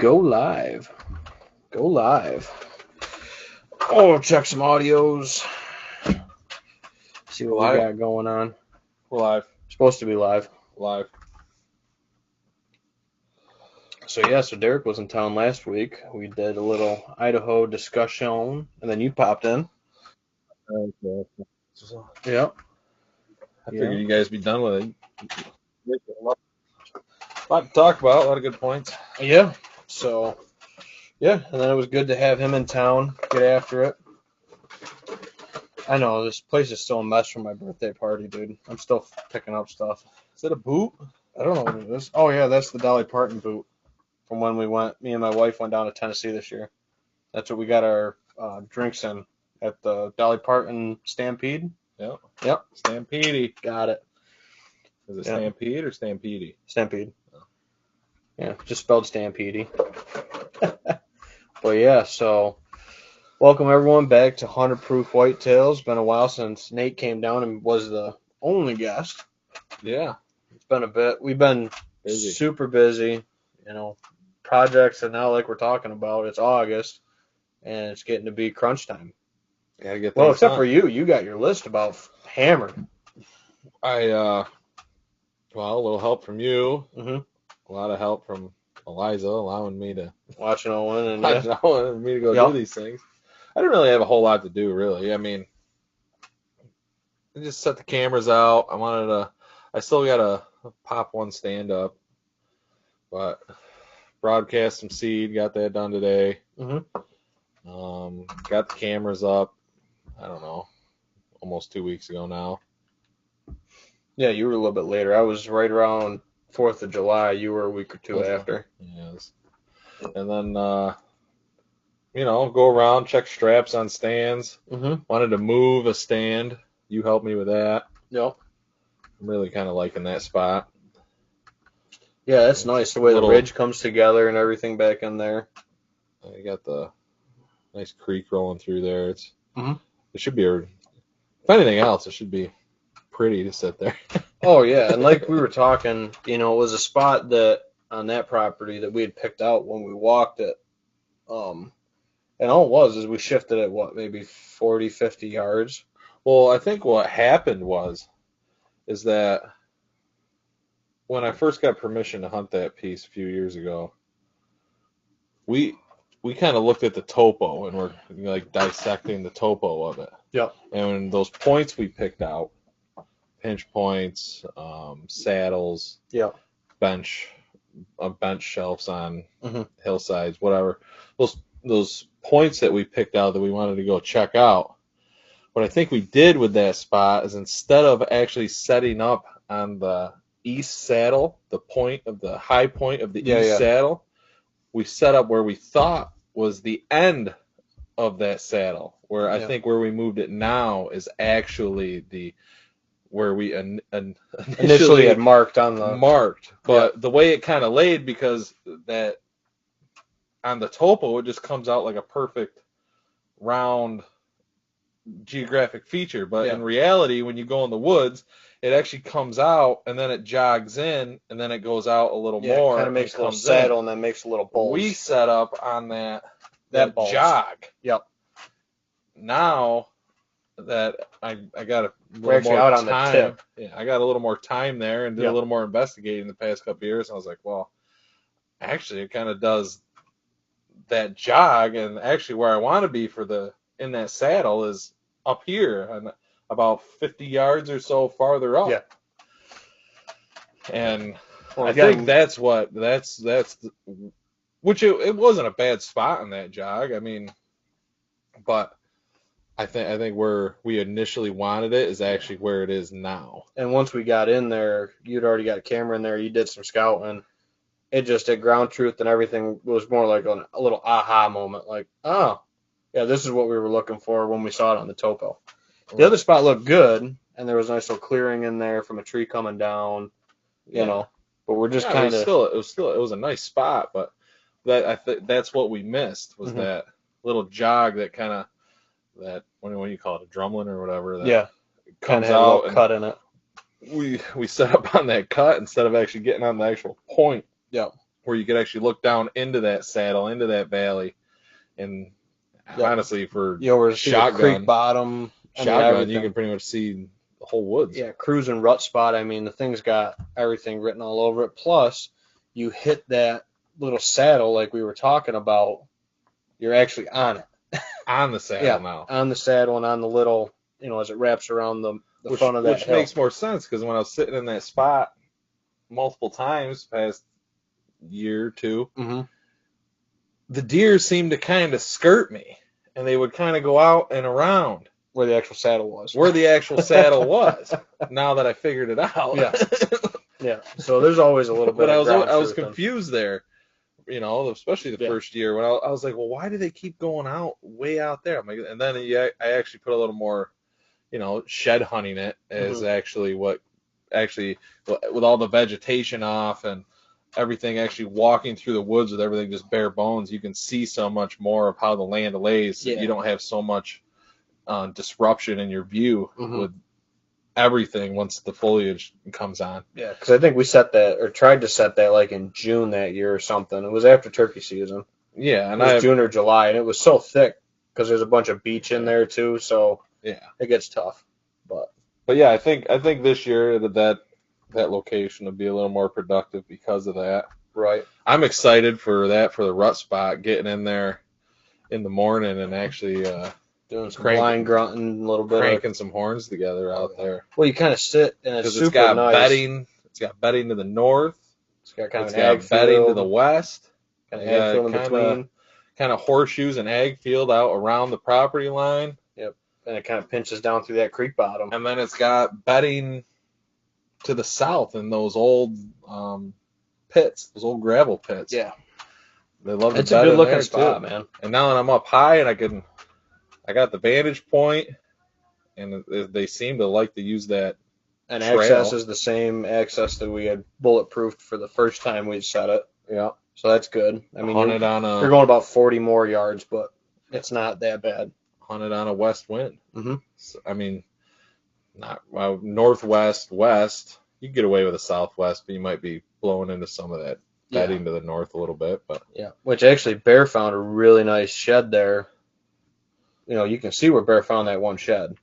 Go live. Go live. Oh, check some audios. See what Live? we got going on. We're live. Supposed to be live. Live. So Derek was in town last week. We did a little Idaho discussion, and then you popped in. Okay. Yep. I figured you guys be done with it. A lot to talk about, a lot of good points. Yeah. So, yeah, and then it was good to have him in town, get after it. I know, this place is still a mess from my birthday party, dude. I'm still picking up stuff. Is it a boot? I don't know what it is. Oh, yeah, that's the Dolly Parton boot from when me and my wife went down to Tennessee this year. That's what we got our drinks in at the Dolly Parton Stampede. Yep. Stampede. Got it. Is it Stampede or Stampede? Stampede. Oh. Yeah, just spelled Stampede. But yeah, so welcome everyone back to 100 Proof Whitetails. Been a while since Nate came down and was the only guest. Yeah. It's been a bit. We've been super busy, projects, and now like we're talking about, it's August and it's getting to be crunch time. Gotta get well, except for you. You got your list about hammered. A little help from you. Mm-hmm. A lot of help from Eliza, allowing me to watching Owen and me to go do these things. I didn't really have a whole lot to do, really. I mean, I just set the cameras out. I still got to pop one stand up, but broadcast some seed, got that done today. Mm-hmm. Got the cameras up, I don't know, almost 2 weeks ago now. Yeah, you were a little bit later. I was right around 4th of July. You were a week or two after. Yes. And then, go around, check straps on stands. Mm-hmm. Wanted to move a stand. You helped me with that. Yep. I'm really kind of liking that spot. Yeah, that's nice. The way the ridge comes together and everything back in there. You got the nice creek rolling through there. It should be, if anything else, it should be pretty to sit there. Oh, yeah. And like we were talking, it was a spot that on that property that we had picked out when we walked it. And all it was is we shifted it, maybe 40, 50 yards? Well, I think what happened is that when I first got permission to hunt that piece a few years ago, we kind of looked at the topo and we're like dissecting the topo of it. Yep. And those points we picked out, pinch points, saddles, yep, bench shelves on hillsides, whatever. Those points that we picked out that we wanted to go check out. What I think we did with that spot is instead of actually setting up on the east saddle, the high point of the east saddle, we set up where we thought was the end of that saddle. Where I think where we moved it now is actually where we initially had marked on the but the way it kind of laid, because that on the topo it just comes out like a perfect round geographic feature, but in reality when you go in the woods it actually comes out and then it jogs in and then it goes out a little more. Kind of makes a little saddle and then makes a little bulge. We set up on that jog. Yep. Now that I got a little more out on time, the tip. Yeah, I got a little more time there and did a little more investigating the past couple years. I was like, well, actually, it kind of does that jog, and actually, where I want to be in that saddle is up here, and about 50 yards or so farther up. Yeah. And I think that's which it wasn't a bad spot in that jog. I mean, but I think where we initially wanted it is actually where it is now. And once we got in there, you'd already got a camera in there. You did some scouting. It just at ground truth and everything was more like a little aha moment. Like, oh, yeah, this is what we were looking for when we saw it on the topo. The other spot looked good, and there was a nice little clearing in there from a tree coming down, you know. But we're just kind of it was a nice spot, but that's what we missed was that little jog that kind of what do you call it, a drumlin or whatever. That comes out and cut in it. We set up on that cut instead of actually getting on the actual point. Yeah. where you could actually look down into that saddle, into that valley, and honestly, for where the creek bottom, shotgun, you can pretty much see the whole woods. Yeah, cruising rut spot. I mean, the thing's got everything written all over it. Plus, you hit that little saddle like we were talking about. You're actually on it. On the saddle now. On the saddle and on the little, as it wraps around the front of that Which hill. makes more sense because when I was sitting in that spot multiple times past year or two, the deer seemed to kind of skirt me, and they would kind of go out and around where the actual saddle was. Now that I figured it out. Yeah. So there's always a little bit. But I was confused there, especially the first year when I was like, well, why do they keep going out way out there? I'm like, and then I actually put a little more, shed hunting it as actually with all the vegetation off and everything, actually walking through the woods with everything just bare bones, you can see so much more of how the land lays. You don't have so much disruption in your view with everything once the foliage comes on. Yeah, because I think we tried to set that like in June that year or something. It was after turkey season. Yeah, and it was June or July, and it was so thick because there's a bunch of beech in there too, so it gets tough. But yeah, I think this year that location will be a little more productive because of that. Right. I'm excited for the rut spot, getting in there in the morning and actually doing some blind grunting, a little bit, cranking some horns together out there. Well, you kind of sit and it's super nice. It's got bedding to the north. It's got kind of ag bedding field to the west. Kind of ag field in between. Kind of horseshoes and ag field out around the property line. Yep. And it kind of pinches down through that creek bottom. And then it's got bedding to the south in those old pits, those old gravel pits. Yeah. They love it's a good looking spot, man. And now that I'm up high and I got the vantage point, and they seem to like to use that. And trail. Access is the same access that we had bulletproofed for the first time we set it. Yeah. So that's good. I mean, you're going about 40 more yards, but it's not that bad. Hunted on a west wind. So, I mean, not northwest, west. You can get away with a southwest, but you might be blowing into some of that bedding to the north a little bit. But which actually Bear found a really nice shed there. You can see where Bear found that one shed.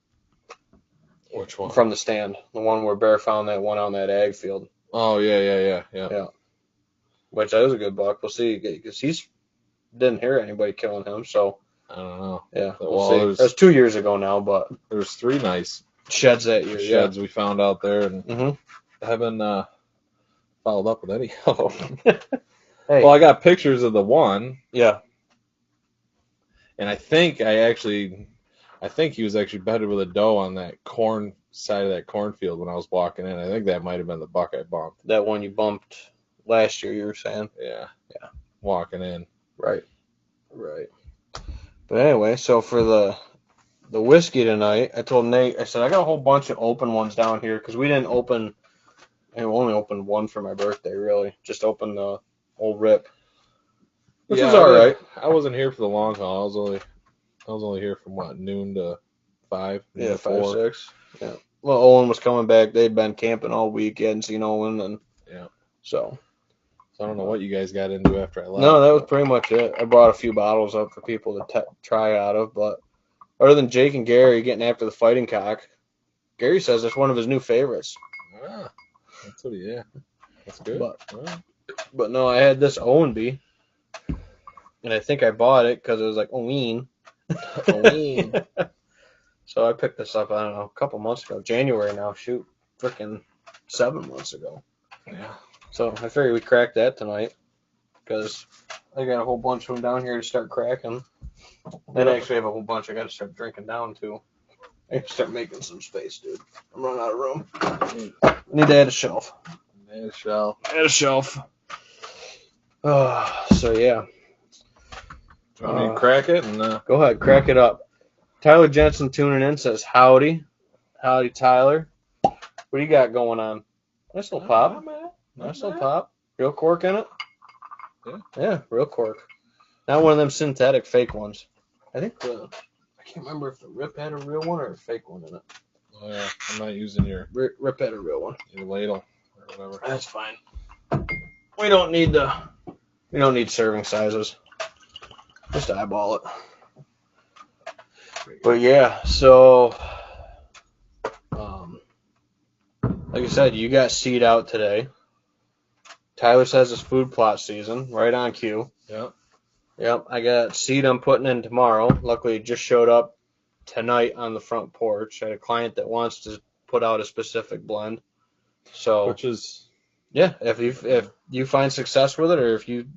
Which one? From the stand. The one where Bear found that one on that ag field. Oh, yeah. Which that was a good buck. We'll see. Because didn't hear anybody killing him, so. I don't know. Yeah, we'll see. That was 2 years ago now, but. There was 3 nice sheds that year. Sheds we found out there, and haven't followed up with any of them. Hey. Well, I got pictures of the one. Yeah. And I think he was actually bedded with a doe on that corn side of that cornfield when I was walking in. I think that might have been the buck I bumped. That one you bumped last year, you were saying? Yeah. Walking in. Right. But anyway, so for the whiskey tonight, I told Nate, I said, I got a whole bunch of open ones down here because we didn't open, and we only opened one for my birthday, really. Just opened the old rip. Which was all right. I wasn't here for the long haul. I was only here from noon to 5. Yeah, 5, 6. Yeah. Well, Owen was coming back. They'd been camping all week. You hadn't seen Owen, and so I don't know what you guys got into after I left. No, that was pretty much it. I brought a few bottles up for people to try out of, but other than Jake and Gary getting after the fighting cock, Gary says it's one of his new favorites. That's what that's good. But no, I had this Owenby. And I think I bought it because it was like Owen. So I picked this up, I don't know, a couple months ago. January now, freaking 7 months ago. Yeah. So I figured we cracked that tonight because I got a whole bunch of them down here to start cracking. Then I actually have a whole bunch I got to start drinking down too. I got to start making some space, dude. I'm running out of room. I need to add a shelf. Add a shelf. So yeah. Do you want me to crack it? Go ahead, crack it up. Tyler Jensen tuning in says, howdy. Howdy, Tyler. What do you got going on? Nice little pop. Nice little pop. Real cork in it? Yeah, real cork. Not one of them synthetic fake ones. I think I can't remember if the Rip had a real one or a fake one in it. Oh, yeah. I'm not using your... Rip had a real one. Your ladle or whatever. That's fine. We don't need to You don't need serving sizes. Just eyeball it. But yeah, so like I said, you got seed out today. Tyler says it's food plot season, right on cue. Yep. Yep, I got seed I'm putting in tomorrow. Luckily, it just showed up tonight on the front porch. I had a client that wants to put out a specific blend. So, Which is, yeah, if you find success with it, or if you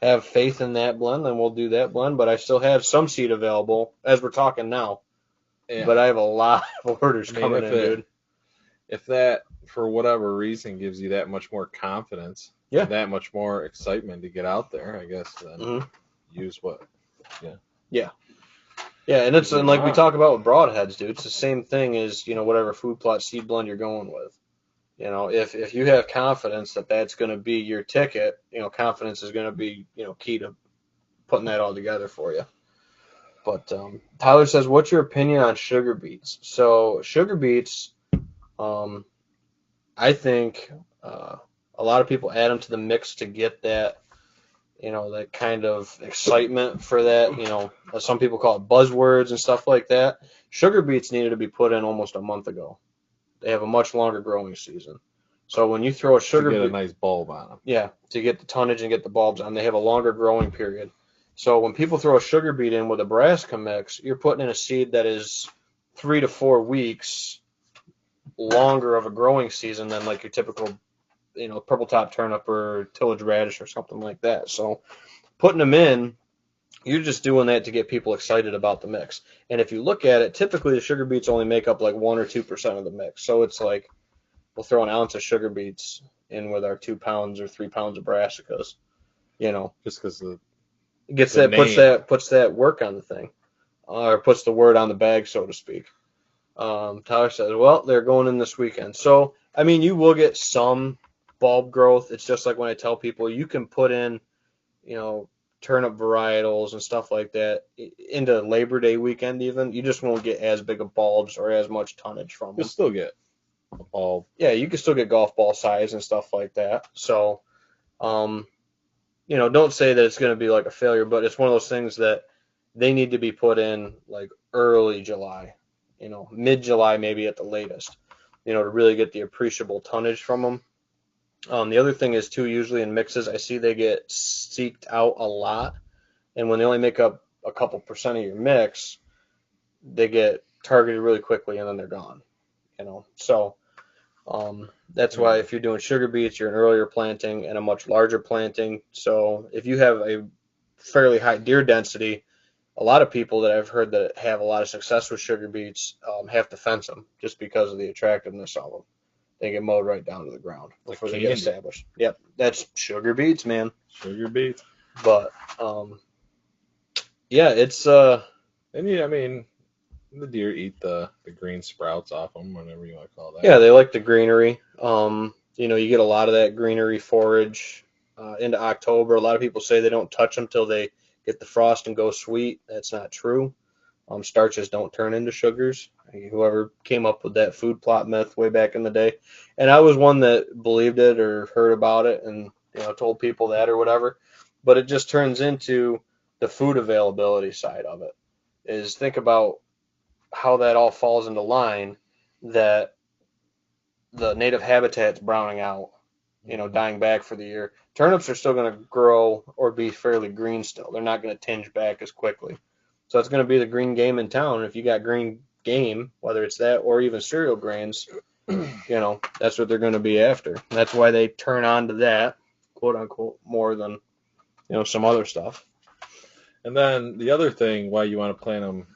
have faith in that blend, then we'll do that blend. But I still have some seed available as we're talking now. yeah. But I have a lot of orders coming in, dude. If that, for whatever reason, gives you that much more confidence, Yeah, that much more excitement to get out there, I guess, then use what, yeah, and it's and like we talk about with broadheads, dude. It's the same thing as whatever food plot seed blend you're going with. If you have confidence that that's going to be your ticket, confidence is going to be key to putting that all together for you. But Tyler says, "What's your opinion on sugar beets?" So sugar beets, I think a lot of people add them to the mix to get that, that kind of excitement for that. Some people call it buzzwords and stuff like that. Sugar beets needed to be put in almost a month ago. They have a much longer growing season. So when you throw a sugar beet, to get a nice bulb on them. Yeah, to get the tonnage and get the bulbs on, they have a longer growing period. So when people throw a sugar beet in with a brassica mix, you're putting in a seed that is 3 to 4 weeks longer of a growing season than like your typical, purple top turnip or tillage radish or something like that. So putting them in, you're just doing that to get people excited about the mix. And if you look at it, typically the sugar beets only make up like 1 or 2% of the mix. So it's like we'll throw an ounce of sugar beets in with our 2 pounds or 3 pounds of brassicas. Just because puts that work on the thing, or puts the word on the bag, so to speak. Tyler says, well, they're going in this weekend. So, I mean, you will get some bulb growth. It's just like when I tell people you can put in, turnip varietals and stuff like that into Labor Day weekend even. You just won't get as big of bulbs or as much tonnage from them. You'll still get a bulb. Yeah, you can still get golf ball size and stuff like that. So, don't say that it's going to be like a failure, but it's one of those things that they need to be put in like early July, mid-July maybe at the latest, to really get the appreciable tonnage from them. The other thing is too, usually in mixes, I see they get seeked out a lot, and when they only make up a couple percent of your mix, they get targeted really quickly and then they're gone, So that's why if you're doing sugar beets, you're an earlier planting and a much larger planting. So if you have a fairly high deer density, a lot of people that I've heard that have a lot of success with sugar beets have to fence them just because of the attractiveness of them. They get mowed right down to the ground before they get established. Yep, that's sugar beets, man. Sugar beets. But yeah, it's and yeah, I mean, the deer eat the green sprouts off them, whatever you want to call that. Yeah, they like the greenery. You get a lot of that greenery forage into October. A lot of people say they don't touch them till they get the frost and go sweet. That's not true. Starches don't turn into sugars. Whoever came up with that food plot myth way back in the day, and I was one that believed it or heard about it and told people that or whatever. But it just turns into the food availability side of it. Is think about how that all falls into line, that the native habitat's browning out, dying back for the year. Turnips are still going to grow or be fairly green still. They're not going to tinge back as quickly. So it's going to be the green game in town. If you got green game, whether it's that or even cereal grains, that's what they're going to be after. That's why they turn on to that, quote unquote, more than, some other stuff. And then the other thing why you want to plant them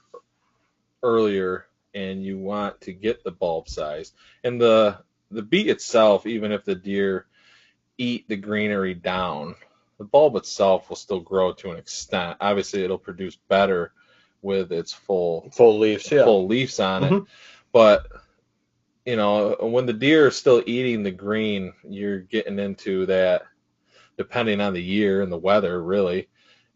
earlier and you want to get the bulb size. And the beet itself, even if the deer eat the greenery down, the bulb itself will still grow to an extent. Obviously, it'll produce better with its full leaves, full leaves on it. But when the deer is still eating the green, you're getting into that, depending on the year and the weather, really,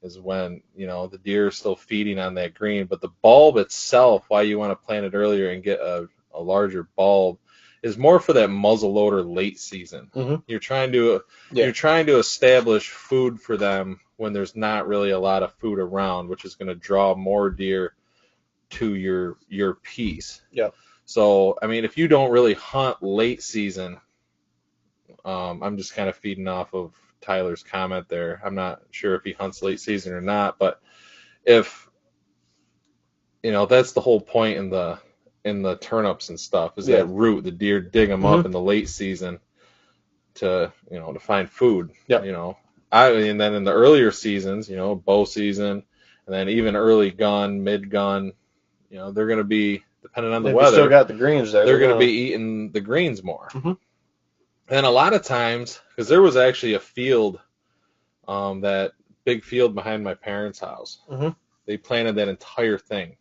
is when, the deer is still feeding on that green. But the bulb itself, why you want to plant it earlier and get a larger bulb, is more for that muzzleloader late season. Mm-hmm. You're trying to establish food for them when there's not really a lot of food around, which is going to draw more deer to your piece. Yep. So, I mean, if you don't really hunt late season, I'm just kind of feeding off of Tyler's comment there. I'm not sure if he hunts late season or not, but if that's the whole point in the turnips and stuff is that root. The deer dig them up in the late season to find food. Yep. And then in the earlier seasons, bow season, and then even early gun, mid gun, they're going to be, depending on the weather, still got the greens there. They're going to be eating the greens more. Mm-hmm. And a lot of times, because there was actually a field, that big field behind my parents' house. Mm-hmm. They planted that entire thing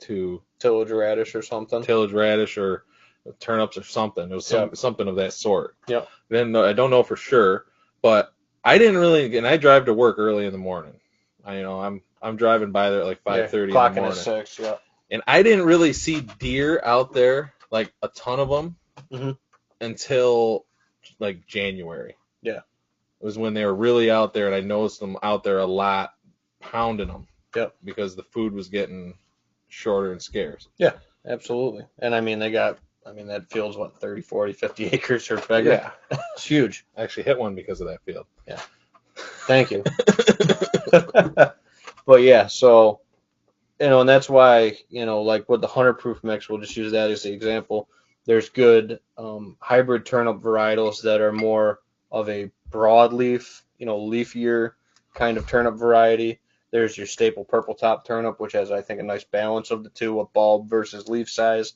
to tillage radish or something. Tillage radish or turnips or something. It was something of that sort. Yeah. Then I don't know for sure, but I didn't really. And I drive to work early in the morning. I'm driving by there at like 5:30 in the morning. Clocking at 6. Yeah. And I didn't really see deer out there, like a ton of them, until like January. Yeah. It was when they were really out there, and I noticed them out there a lot, pounding them. Yep. Because the food was getting shorter and scarce. Yeah, absolutely. And I mean, that field's 30, 40, 50 acres or bigger. Yeah. It's huge. I actually hit one because of that field. Yeah. Thank you. But yeah, so, and that's why, like with the 100-proof mix, we'll just use that as the example. There's good hybrid turnip varietals that are more of a broadleaf, leafier kind of turnip variety. There's your staple purple top turnip, which has, I think, a nice balance of the two, a bulb versus leaf size.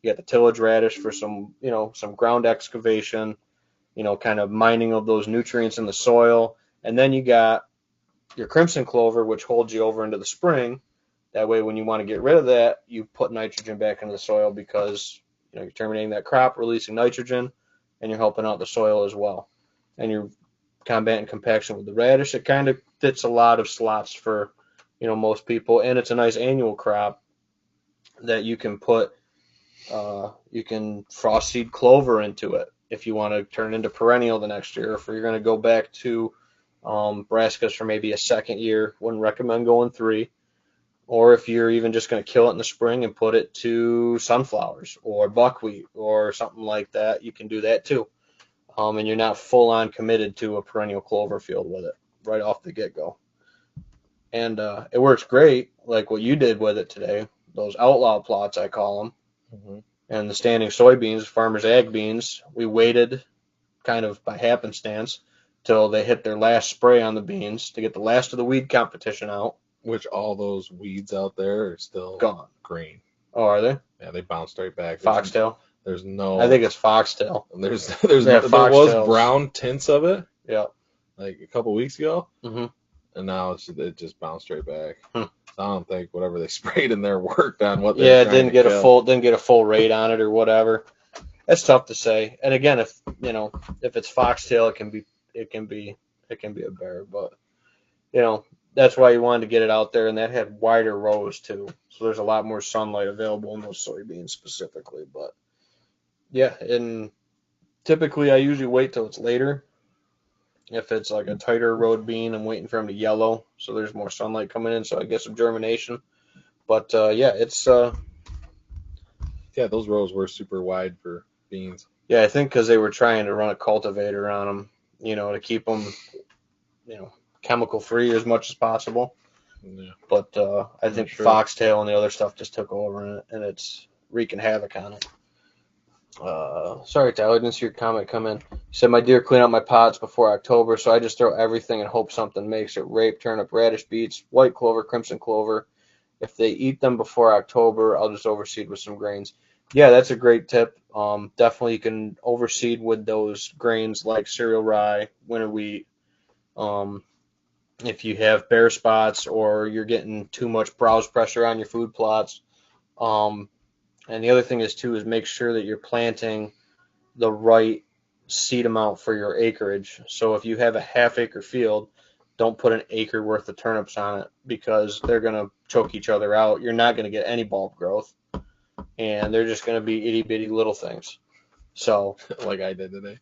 You got the tillage radish for some ground excavation, kind of mining of those nutrients in the soil. And then you got your crimson clover, which holds you over into the spring. That way, when you want to get rid of that, you put nitrogen back into the soil because, you're terminating that crop, releasing nitrogen, and you're helping out the soil as well. And you're combating compaction with the radish. It kind of fits a lot of slots for, most people. And it's a nice annual crop that you can put, you can frost seed clover into it if you want to turn it into perennial the next year. If you're going to go back to brassicas for maybe a second year, wouldn't recommend going 3. Or if you're even just going to kill it in the spring and put it to sunflowers or buckwheat or something like that, you can do that too. And you're not full on committed to a perennial clover field with it right off the get-go. And it works great, like what you did with it today, those outlaw plots, I call them. Mm-hmm. And the standing soybeans, farmers' ag beans, we waited kind of by happenstance till they hit their last spray on the beans to get the last of the weed competition out. Which all those weeds out there are still gone. Green. Oh, are they? Yeah, they bounced right back. Foxtail? There's no. I think it's foxtail. There was brown tints of it. Yeah. Like a couple weeks ago. Mm-hmm. And now it just bounced right back. So I don't think whatever they sprayed in there worked on what they it didn't get a full rate on it or whatever. That's tough to say. And again, if it's foxtail, it can be a bear, but that's why you wanted to get it out there, and that had wider rows too. So there's a lot more sunlight available in those soybeans specifically. But yeah, and typically I usually wait till it's later. If it's like a tighter road bean, I'm waiting for them to yellow, so there's more sunlight coming in, so I get some germination. But it's those rows were super wide for beans. Yeah, I think because they were trying to run a cultivator on them, to keep them, chemical free as much as possible. Yeah. But I think foxtail and the other stuff just took over, and it's wreaking havoc on it. Sorry, Tyler, I didn't see your comment come in. You said my deer clean out my pods before October, so I just throw everything and hope something makes it. Rape, turnip, radish, beets, white clover, crimson clover. If they eat them before October, I'll just overseed with some grains. Yeah, that's a great tip. Definitely you can overseed with those grains like cereal rye, winter wheat. If you have bare spots or you're getting too much browse pressure on your food plots. And the other thing is make sure that you're planting the right seed amount for your acreage. So if you have a half-acre field, don't put an acre worth of turnips on it because they're going to choke each other out. You're not going to get any bulb growth, and they're just going to be itty-bitty little things. So, like I did today.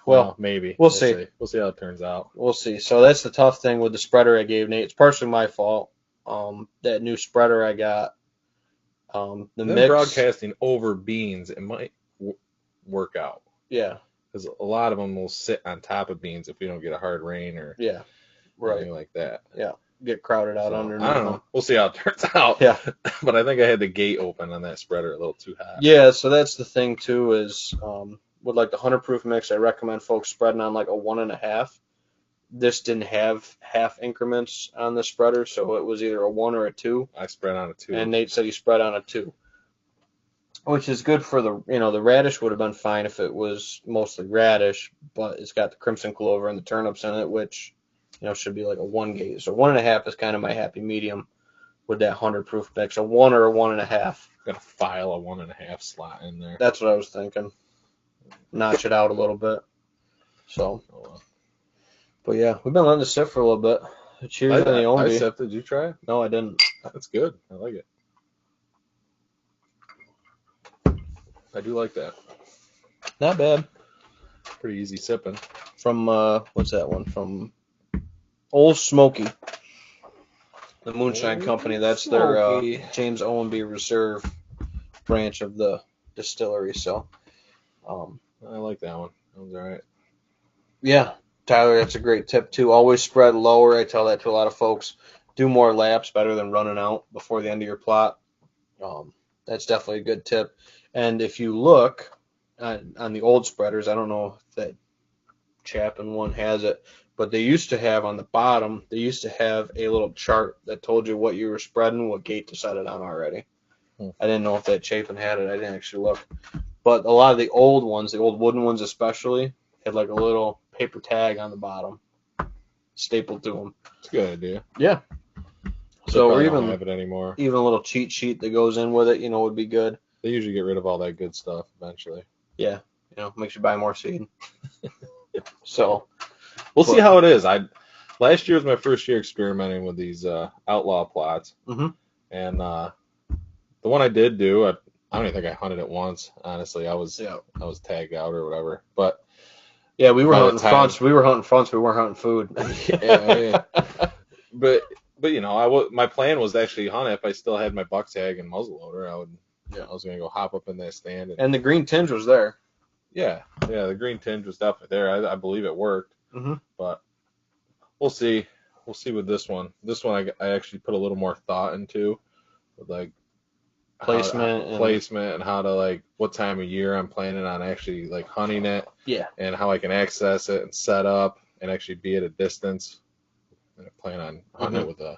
well, Maybe. we'll see. We'll see how it turns out. We'll see. So that's the tough thing with the spreader I gave Nate. It's partially my fault. That new spreader I got, the Then mix. broadcasting over beans, it might work out. Yeah. Because a lot of them will sit on top of beans if we don't get a hard rain or anything like that. Yeah. Get crowded out underneath I don't know. them. We'll see how it turns out. Yeah. But I think I had the gate open on that spreader a little too high. Yeah, so that's the thing too is with like the 100 proof mix, I recommend folks spreading on like a 1.5. This didn't have half increments on the spreader, so it was either a 1 or a 2. I spread on a 2. And Nate said he spread on a 2. Which is good for the radish would have been fine if it was mostly radish, but it's got the crimson clover and the turnips in it, which, should be like a 1 gauge. So 1.5 is kind of my happy medium with that 100 proof mix. A 1 or a 1.5. Got to file a 1.5 slot in there. That's what I was thinking. Notch it out a little bit. So, but yeah, we've been letting it sit for a little bit. Cheers on the Ombi. I sipped it. Did you try it? No, I didn't. That's good. I like it. I do like that. Not bad. Pretty easy sipping. From, what's that one? From Old Smoky. The Moonshine Company. That's their James Owenby Reserve branch of the distillery. So, I like that one. That was all right. Yeah, Tyler, that's a great tip too. Always spread lower. I tell that to a lot of folks. Do more laps, better than running out before the end of your plot. That's definitely a good tip. And if you look on the old spreaders, I don't know if that Chapin one has it, but they used to have on the bottom, they used to have a little chart that told you what you were spreading, what gate to set it on already. I didn't know if that Chapin had it. I didn't actually look. But a lot of the old ones, the old wooden ones especially, had like a little paper tag on the bottom stapled to them. It's a good idea. Yeah. So or don't have it anymore. Even a little cheat sheet that goes in with it, would be good. They usually get rid of all that good stuff eventually. Yeah. Makes you buy more seed. So we'll see how it is. Last year was my first year experimenting with these outlaw plots. Mm-hmm. And the one I did do, I don't even think I hunted it once. Honestly, I was tagged out or whatever. But yeah, we were hunting fronts. We were hunting fronts. We weren't hunting food. Yeah. But my plan was to actually hunt it if I still had my buck tag and muzzleloader. I was gonna go hop up in that stand. And the green tinge was there. Yeah, the green tinge was definitely there. I believe it worked. Mm-hmm. But we'll see. We'll see with this one. This one I actually put a little more thought into, with like placement and how to what time of year I'm planning on actually hunting it. Yeah. And how I can access it and set up and actually be at a distance. And I plan on hunting it with a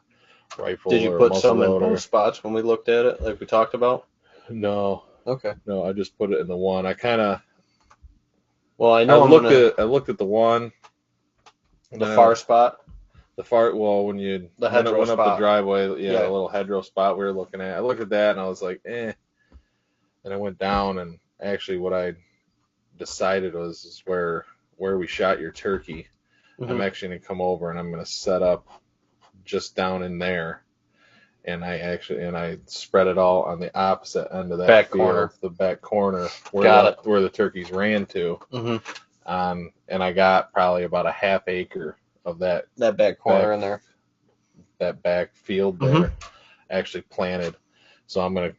rifle. Did you put some in both spots when we looked at it, like we talked about? No. Okay. No, I just put it in the one. I kind of. Well, I know I looked at the one. The far spot. When you went up the driveway, a little hedgerow spot we were looking at. I looked at that and I was like, eh. And I went down and actually what I decided is where we shot your turkey. Mm-hmm. I'm actually gonna come over and I'm gonna set up just down in there. And I spread it all on the opposite end of that back field, corner, the back corner where the turkeys ran to. Mm-hmm. And I got probably about a half acre of that back corner in there, that back field there, actually planted. So I'm gonna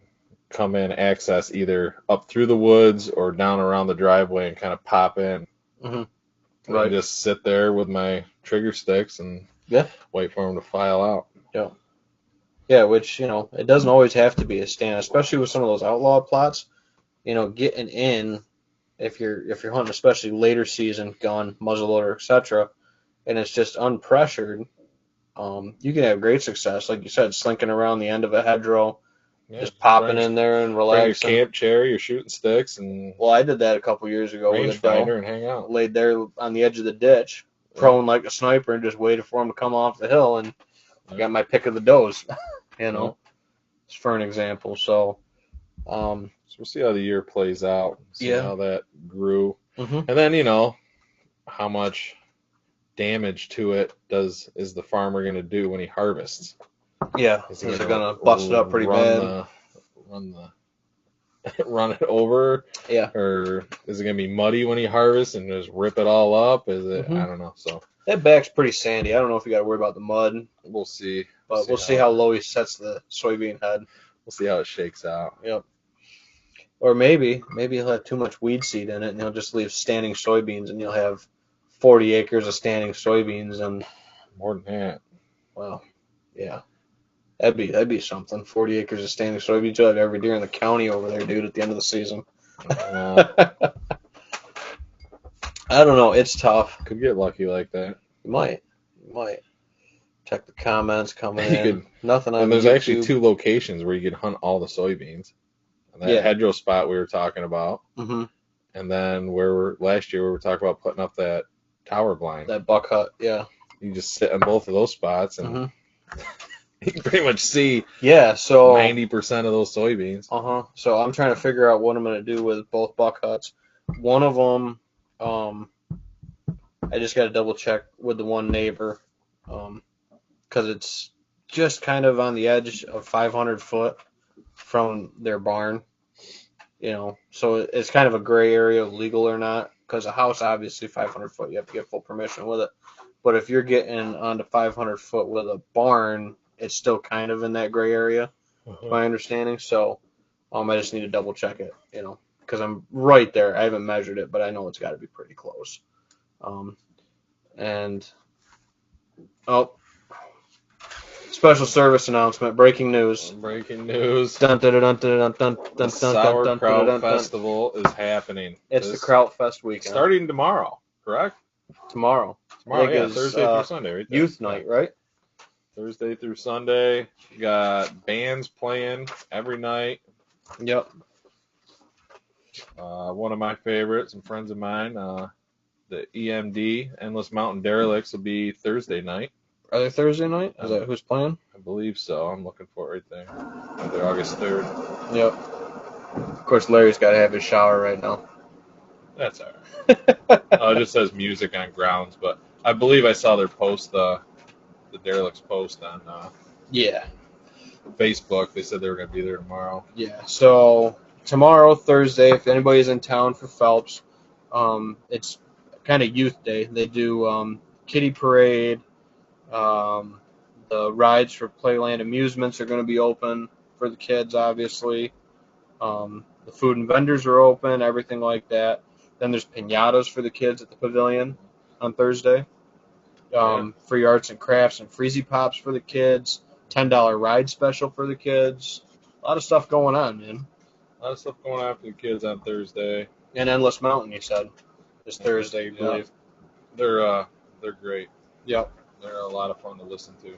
come in, access either up through the woods or down around the driveway and kind of pop in. Mm-hmm. Right. And just sit there with my trigger sticks and wait for them to file out. Yeah. Yeah, which, it doesn't always have to be a stand, especially with some of those outlaw plots. Getting in, if you're hunting, especially later season, gun, muzzleloader, etc., and it's just unpressured, you can have great success. Like you said, slinking around the end of a hedgerow, just popping in there and relaxing. Bring your camp chair, your shooting sticks, and I did that a couple years ago with a doe. And hang out. Laid there on the edge of the ditch, prone like a sniper, and just waited for him to come off the hill, and I got my pick of the does. Just for an example. So we'll see how the year plays out. See how that grew. Mm-hmm. And then, how much damage to it is the farmer going to do when he harvests? Yeah. Is he going to bust it up pretty bad? Run the run it over? Yeah. Or is it going to be muddy when he harvests and just rip it all up? Is it? I don't know. So That back's pretty sandy. I don't know if you got to worry about the mud, we'll see. but we'll see how low he sets the soybean head. We'll see how it shakes out. Yep. Or maybe he'll have too much weed seed in it, and he'll just leave standing soybeans, and you'll have 40 acres of standing soybeans, and more than that. Well, yeah, that'd be something. 40 acres of standing soybeans. You'll have every deer in the county over there, dude. At the end of the season. I don't know. It's tough. Could get lucky like that. You might. Check the comments coming in. Nothing on And there's YouTube. actually 2 locations where you could hunt all the soybeans. And that hedgerow spot we were talking about. Mm-hmm. And then last year we were talking about putting up that tower blind. That buck hut, yeah. You just sit on both of those spots and you can pretty much see so 90% of those soybeans. So I'm trying to figure out what I'm going to do with both buck huts. One of them, I just got to double check with the one neighbor, because it's just kind of on the edge of 500 foot from their barn, so it's kind of a gray area, legal or not, because a house, obviously 500 foot, you have to get full permission with it. But if you're getting onto 500 foot with a barn, it's still kind of in that gray area, my understanding. So I just need to double check it, because I'm right there. I haven't measured it, but I know it's got to be pretty close. Special service announcement, breaking news. Breaking news. Dun, dun, dun, dun, dun, dun, dun, the Sauerkraut Festival is happening. It's the Kraut Fest weekend. Starting tomorrow, correct? Tomorrow. Yeah, Thursday through Sunday, right there. Youth night, right? Thursday through Sunday. You got bands playing every night. Yep. One of my favorites, some friends of mine, the EMD, Endless Mountain Derelicts, will be Thursday night. Are they Thursday night? Is that who's playing? I believe so. I'm looking for it right there. They're August 3rd. Yep. Of course, Larry's got to have his shower right now. That's all right. It just says music on grounds, but I believe I saw their post, the Derelicts post on Facebook. They said they were going to be there tomorrow. Yeah. So tomorrow, Thursday, if anybody's in town for Phelps, it's kind of youth day. They do kiddie parade. The rides for Playland Amusements are going to be open for the kids, obviously. The food and vendors are open, everything like that. Then there's piñatas for the kids at the pavilion on Thursday. Free arts and crafts and freezy pops for the kids. $10 ride special for the kids. A lot of stuff going on, man. A lot of stuff going on for the kids on Thursday. And Endless Mountain, you said, is Thursday, you believe. They're great. Yep. They're a lot of fun to listen to.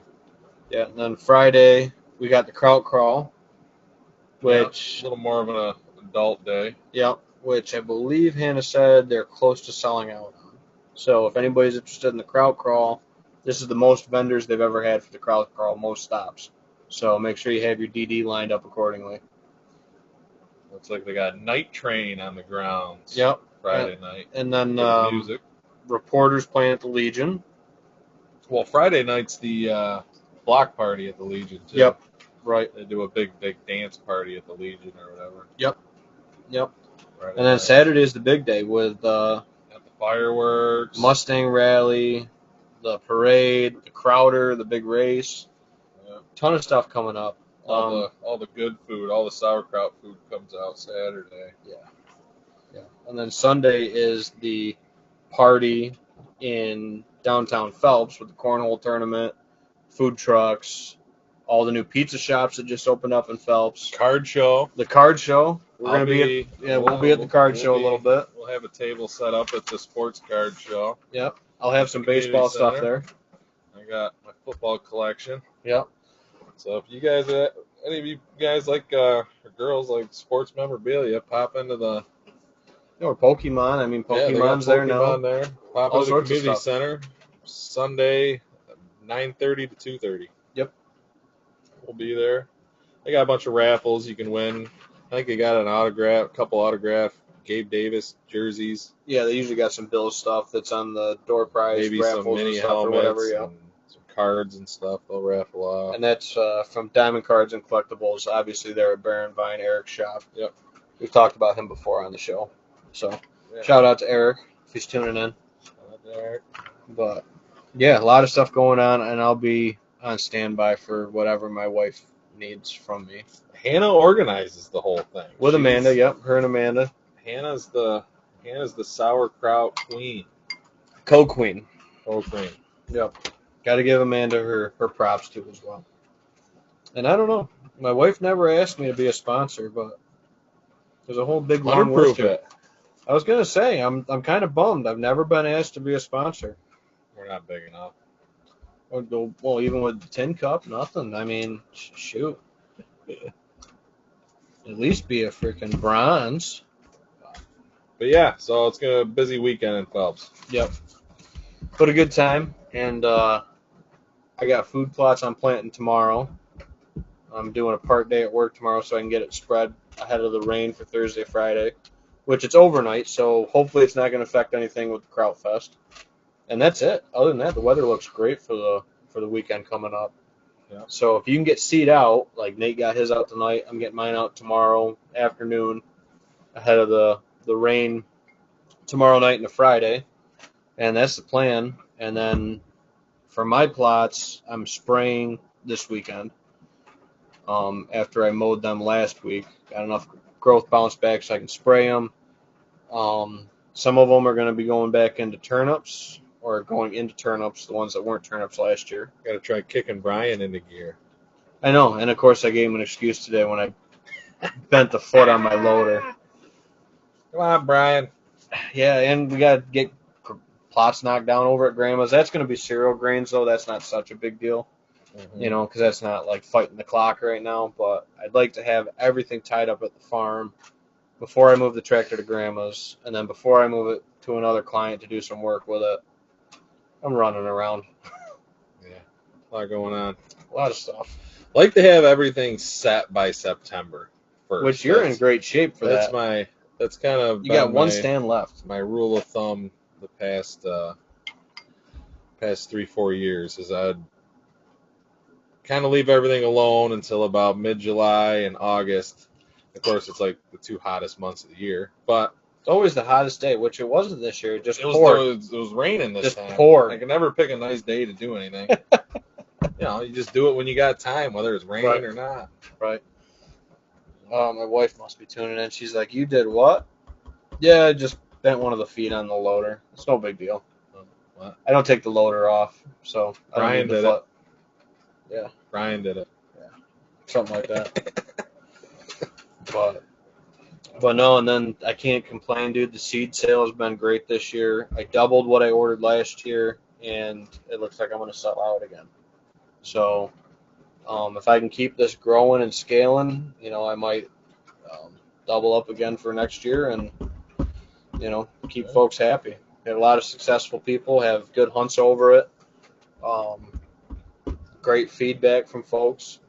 Yeah, and then Friday, we got the Kraut Crawl, which... a little more of an adult day. Yep, which I believe Hannah said they're close to selling out on. So if anybody's interested in the Kraut Crawl, this is the most vendors they've ever had for the Kraut Crawl, most stops. So make sure you have your DD lined up accordingly. Looks like they got Night Train on the grounds. Yep. Friday night. And then music. Reporters playing at the Legion. Well, Friday night's the block party at the Legion, too. Yep, right. They do a big dance party at the Legion or whatever. Yep. Friday and then night. Saturday is the big day with got the fireworks, Mustang Rally, the parade, the Crowder, the big race. Ton of stuff coming up. All the good food, all the sauerkraut food comes out Saturday. Yeah. And then Sunday is the party in downtown Phelps with the cornhole tournament, food trucks, all the new pizza shops that just opened up in Phelps. Card show. The card show. We'll be at the card show a little bit. We'll have a table set up at the sports card show. Yep. I'll have some baseball stuff there. I got my football collection. Yep. So if you guys, any of you guys like, or girls like sports memorabilia, pop into the... Or Pokemon. I mean, Pokemon's there now. Pokemon there. Pop into the community center. Sunday, 9:30 to 2:30. Yep. We'll be there. They got a bunch of raffles you can win. I think they got a couple autograph Gabe Davis jerseys. Yeah, they usually got some Bill stuff that's on the door prize. Maybe raffles some mini and stuff helmets or whatever. Yeah. And some cards and stuff they'll raffle off. And that's from Diamond Cards and Collectibles. Obviously, they're at Baron Vine, Eric's shop. Yep. We've talked about him before on the show. So Yeah. shout out to Eric if he's tuning in. Eric. But yeah, a lot of stuff going on, and I'll be on standby for whatever my wife needs from me. Hannah organizes the whole thing. With Amanda, yep, her and Amanda. Hannah's the sauerkraut queen. Co-queen. Co-queen. Yep. Got to give Amanda her props too as well. And I don't know, my wife never asked me to be a sponsor, but there's a whole big long list here. I was gonna say I'm kind of bummed. I've never been asked to be a sponsor. We're not big enough. Well, even with the tin cup, nothing. I mean, shoot. At least be a freaking bronze. But yeah, so it's gonna be a busy weekend in Phelps. Yep. But a good time, and I got food plots I'm planting tomorrow. I'm doing a part day at work tomorrow so I can get it spread ahead of the rain for Thursday, Friday, which it's overnight, so hopefully it's not going to affect anything with the Kraut Fest. And that's it. Other than that, the weather looks great for the weekend coming up. Yeah. So if you can get seed out, like Nate got his out tonight, I'm getting mine out tomorrow afternoon ahead of the rain tomorrow night and a Friday. And that's the plan. And then for my plots, I'm spraying this weekend. After I mowed them last week, got enough growth bounce back so I can spray them. Some of them are going to be going back into turnips, or going into turnips, the ones that weren't turnips last year. Got to try kicking Brian into gear. I know, and of course I gave him an excuse today when I bent the foot on my loader. Come on, Brian. Yeah, and we got to get plots knocked down over at Grandma's. That's going to be cereal grains, though. That's not such a big deal. You know, because that's not like fighting the clock right now. But I'd like to have everything tied up at the farm before I move the tractor to Grandma's, and then before I move it to another client to do some work with it. I'm running around. Yeah, a lot going on. A lot of stuff. I like to have everything set by September 1st. Which you're in great shape for that. That's kind of you got one stand left. My rule of thumb the past 3-4 years is I'd kind of leave everything alone until about mid-July and August. Of course, it's like the 2 hottest months of the year, but it's always the hottest day, which it wasn't this year. It was raining this time. Just poured. I can never pick a nice day to do anything. You just do it when you got time, whether it's raining or not. Right. Oh, my wife must be tuning in. She's like, "You did what?" Yeah, I just bent one of the feet on the loader. It's no big deal. What? I don't take the loader off, so I don't Brian need the did foot. it. Yeah. Brian did it. Yeah. Something like that. But no, and then I can't complain, dude. The seed sale has been great this year. I doubled what I ordered last year, and it looks like I'm going to sell out again. So if I can keep this growing and scaling, I might double up again for next year and, keep folks happy. Had a lot of successful people, have good hunts over it. Great feedback from folks.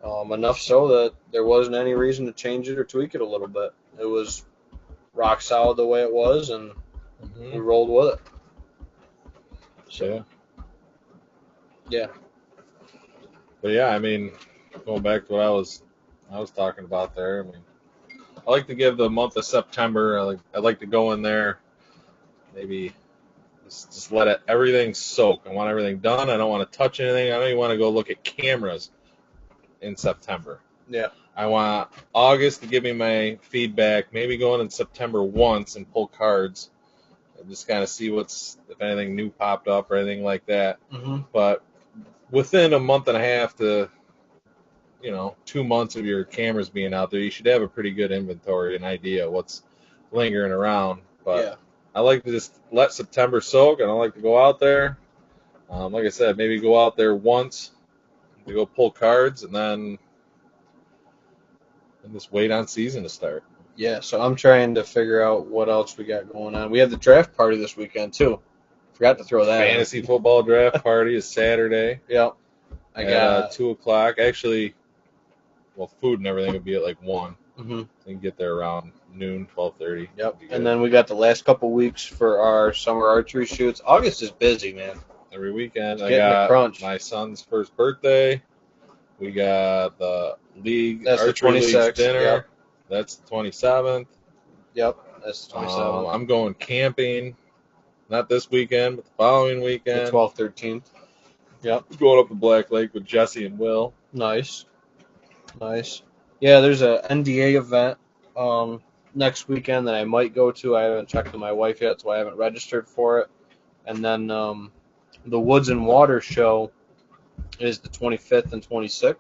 Enough so that there wasn't any reason to change it or tweak it a little bit. It was rock solid the way it was, and we rolled with it. So, yeah. But yeah, I mean, going back to what I was talking about there. I mean, I like to give the month of September. I like to go in there, maybe just let everything soak. I want everything done. I don't want to touch anything. I don't even want to go look at cameras in September. Yeah. I want August to give me my feedback. Maybe go in September once and pull cards and just kind of see if anything new popped up or anything like that. Mm-hmm. But within a month and a half to 2 months of your cameras being out there, you should have a pretty good inventory and idea of what's lingering around. But yeah. I like to just let September soak, and I like to go out there. Like I said, maybe go out there once to go pull cards, and then just wait on season to start. Yeah, so I'm trying to figure out what else we got going on. We have the draft party this weekend, too. Forgot to throw that Fantasy football draft party is Saturday. Yep. I got 2 o'clock. Actually, food and everything would be at like 1. Mm-hmm. You can get there around noon, 12:30. Yep. And then we got the last couple weeks for our summer archery shoots. August is busy, man. Every weekend. I got crunch. My son's first birthday. We got the league, that's archery the 26th, league's dinner. Yep. That's the 27th. Yep, that's the 27th. I'm going camping, not this weekend, but the following The weekend. 12th, 13th. Yep. Going up to Black Lake with Jesse and Will. Nice. Yeah, there's a NDA event next weekend that I might go to. I haven't checked with my wife yet, so I haven't registered for it. And then the Woods and Water show is the 25th and 26th.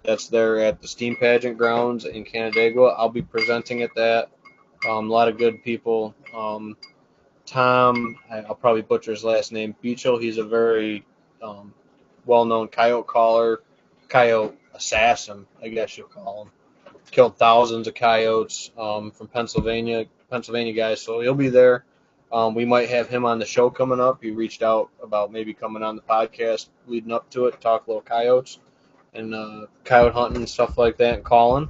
That's there at the Steam Pageant grounds in Canandaigua. I'll be presenting at that. A lot of good people. Tom, I'll probably butcher his last name, Beachel. He's a very well-known coyote caller, coyote assassin, I guess you'll call him. Killed thousands of coyotes from Pennsylvania guys, so he'll be there. We might have him on the show coming up. He reached out about maybe coming on the podcast leading up to it, talk little coyotes and coyote hunting and stuff like that and calling,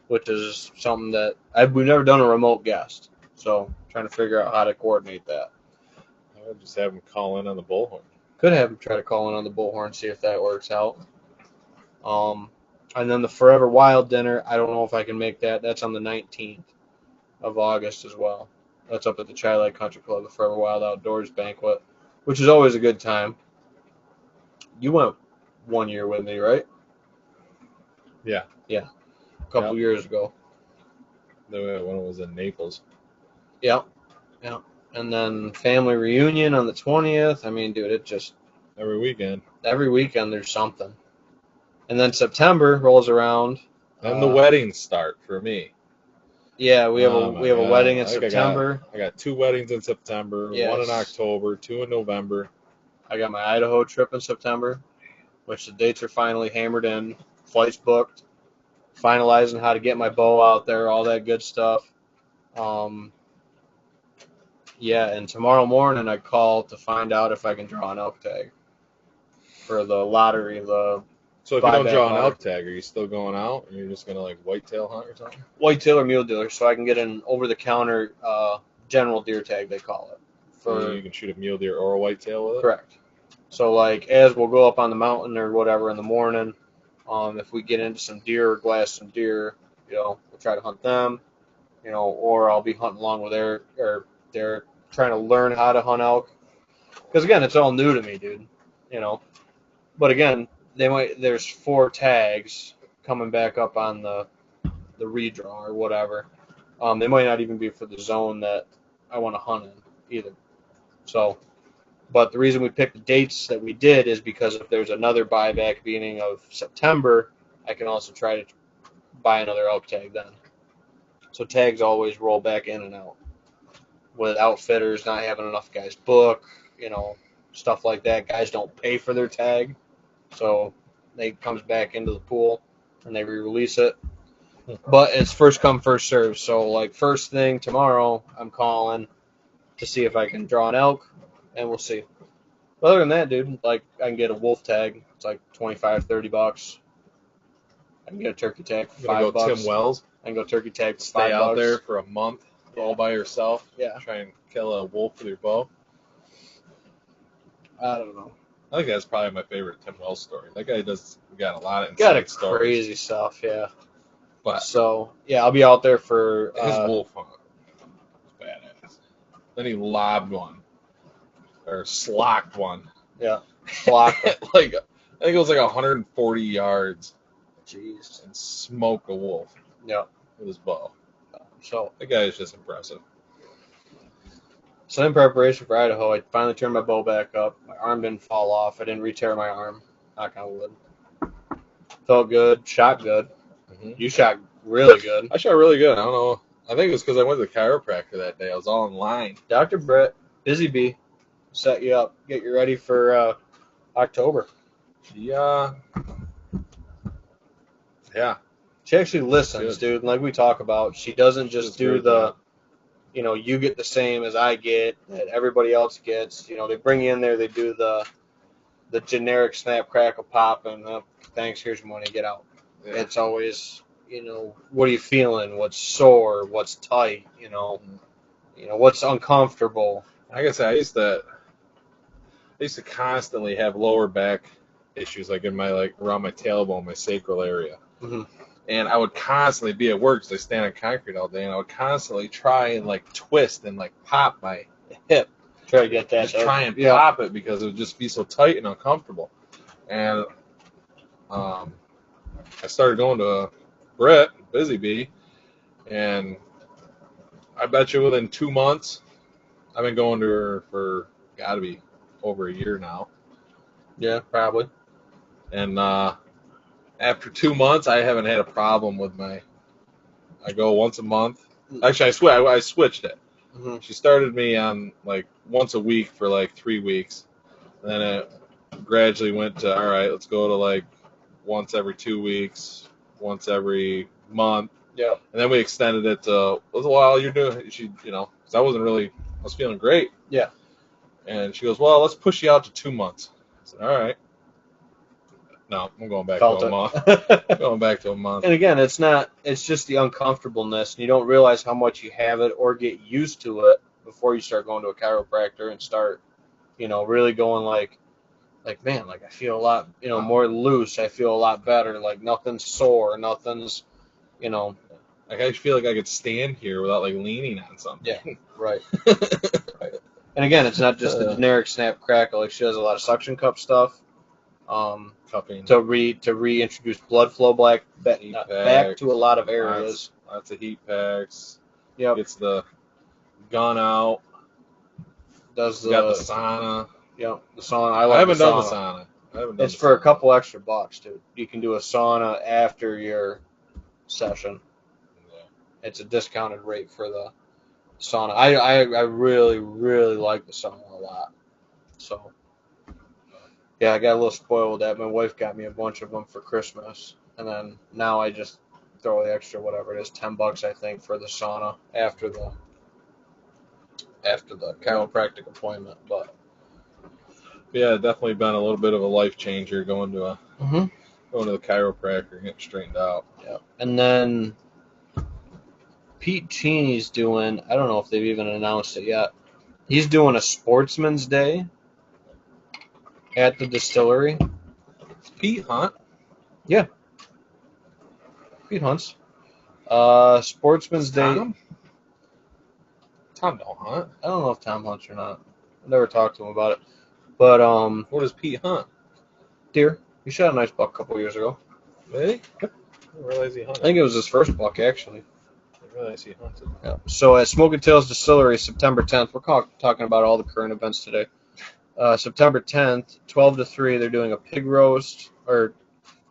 which is something that we've never done a remote guest. So trying to figure out how to coordinate that. I would just have him call in on the bullhorn. Could have him try to call in on the bullhorn, see if that works out. And then the Forever Wild dinner, I don't know if I can make that. That's on the 19th of August as well. That's up at the Chi-Lite Country Club, the Forever Wild Outdoors Banquet, which is always a good time. You went 1 year with me, right? Yeah. Yeah. A couple years ago. When it was in Naples. Yeah. And then family reunion on the 20th. I mean, dude, it just... Every weekend there's something. And then September rolls around. And the weddings start for me. Yeah, we have a wedding in September. I got 2 weddings in September, Yes. 1 in October, 2 in November. I got my Idaho trip in September, which the dates are finally hammered in. Flights booked. Finalizing how to get my bow out there, all that good stuff. Yeah, and tomorrow morning I call to find out if I can draw an elk tag for the lottery. So if you don't draw an lottery. elk tag, are you still going out? Or you're just going to like whitetail hunt or something? Whitetail or mule dealer, so I can get an over-the-counter general deer tag, they call it. So you can shoot a mule deer or a whitetail with it? Correct. So like as we'll go up on the mountain or whatever in the morning, if we get into some deer or glass some deer, we'll try to hunt them, or I'll be hunting along with they're trying to learn how to hunt elk. Because again, it's all new to me, dude. But again, there's 4 tags coming back up on the redraw or whatever. They might not even be for the zone that I want to hunt in either. So, but the reason we picked the dates that we did is because if there's another buyback beginning of September, I can also try to buy another elk tag then. So tags always roll back in and out. With outfitters not having enough guys book, stuff like that. Guys don't pay for their tag, so it comes back into the pool and they re-release it. But it's first come, first serve. So like first thing tomorrow, I'm calling to see if I can draw an elk, and we'll see. But other than that, dude, like I can get a wolf tag. It's like $25-$30. I can get a turkey tag for $5. Go Tim Wells. I can go turkey tag for $5. Stay out there for a month all by yourself. Yeah. Try and kill a wolf with your bow. I don't know. I think that's probably my favorite Tim Wells story. That guy got a lot of insane stories. Crazy stuff, yeah. But so yeah, I'll be out there for his wolf hunt was badass. Then he lobbed one or slocked one. Yeah, slocked. Like I think it was like 140 yards. Jeez. And smoke a wolf. Yeah. With his bow. So that guy is just impressive. So in preparation for Idaho, I finally turned my bow back up. My arm didn't fall off. I didn't re-tear my arm. Knock on wood. Felt good. Shot good. Mm-hmm. You shot really good. I shot really good. I don't know. I think it was because I went to the chiropractor that day. I was all in line. Dr. Brett, Busy Bee, set you up. Get you ready for October. Yeah. She actually listens, dude. Like we talk about, she doesn't just do the, you get the same as I get, that everybody else gets. They bring you in there, they do the generic snap, crackle, pop, and thanks, here's your money, get out. Yeah. It's always, what are you feeling? What's sore? What's tight? What's uncomfortable? Like I said, I used to constantly have lower back issues, like in my around my tailbone, my sacral area. Mm-hmm. And I would constantly be at work because I stand on concrete all day, and I would constantly try and like twist and like pop my hip. Try to get that. Just try and pop it because it would just be so tight and uncomfortable. And I started going to Brett, Busy Bee, and I bet you within 2 months, I've been going to her for gotta be over a year now. Yeah, probably. And after 2 months, I haven't had a problem with my. I go once a month. Actually, I switched it. Mm-hmm. She started me on like once a week for like 3 weeks, and then it gradually went to all right. Let's go to like once every 2 weeks, once every month. Yeah. And then we extended it to well, you're doing. She, because I was feeling great. Yeah. And she goes, well, let's push you out to 2 months. I said, all right. No, I'm going back to a month. Going back to a month. And again, it's just the uncomfortableness, and you don't realize how much you have it or get used to it before you start going to a chiropractor and start, really going like, man, like I feel a lot, more loose. I feel a lot better. Like nothing's sore, nothing's, Like I feel like I could stand here without like leaning on something. Yeah, right. Right. And again, it's not just the generic snap crackle. Like she does a lot of suction cup stuff. Cupping. To reintroduce blood flow back to a lot of areas. Lots of heat packs. Yep. Gets the gun out. Got the sauna. Yep, the sauna. I haven't done the sauna. It's for a couple extra bucks, dude. You can do a sauna after your session. Yeah. It's a discounted rate for the sauna. I really, really like the sauna a lot. So. Yeah, I got a little spoiled with that. My wife got me a bunch of them for Christmas, and then now I just throw the extra, whatever it is, $10 I think for the sauna after the chiropractic appointment. But yeah, definitely been a little bit of a life changer going to the chiropractor and getting straightened out. Yeah, and then Pete Cheney's doing. I don't know if they've even announced it yet. He's doing a Sportsman's Day at the distillery. Pete Hunt? Yeah. Pete hunts. Sportsman's Day. Tom don't hunt. I don't know if Tom hunts or not. I never talked to him about it. But what does Pete hunt? Deer. He shot a nice buck a couple years ago. Really? Yep. I didn't realize he hunted. I think it was his first buck actually. I didn't realize he hunted. Yeah. So at Smoking Tails Distillery, September 10th, we're talking about all the current events today. September 10th, 12 to 3, they're doing a pig roast, or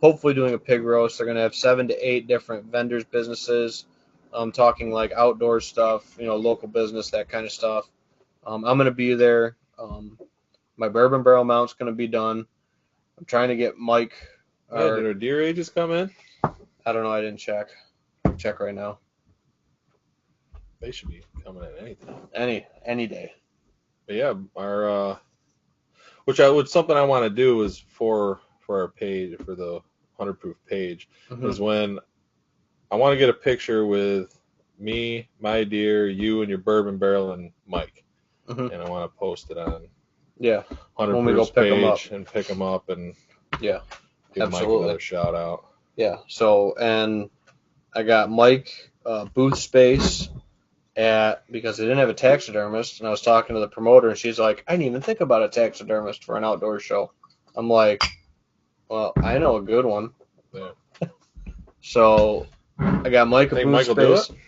hopefully doing a pig roast. They're going to have 7 to 8 different vendors, businesses. I'm talking like outdoor stuff, local business, that kind of stuff. I'm going to be there. My bourbon barrel mount's going to be done. I'm trying to get Mike. Did our deer ages come in? I don't know. I didn't check. I'll check right now. They should be coming in anytime. Any day. But yeah, our something I want to do is for our page, for the 100 proof page, is when I want to get a picture with me, my deer, you, and your bourbon barrel, and Mike, and I want to post it on 100 proof page and pick them up and give Mike another shout out. Yeah. So and I got Mike booth space because they didn't have a taxidermist, and I was talking to the promoter, and she's like, I didn't even think about a taxidermist for an outdoor show. I'm like, well, I know a good one. Yeah. So I got Mike a booth Mike will space. do it?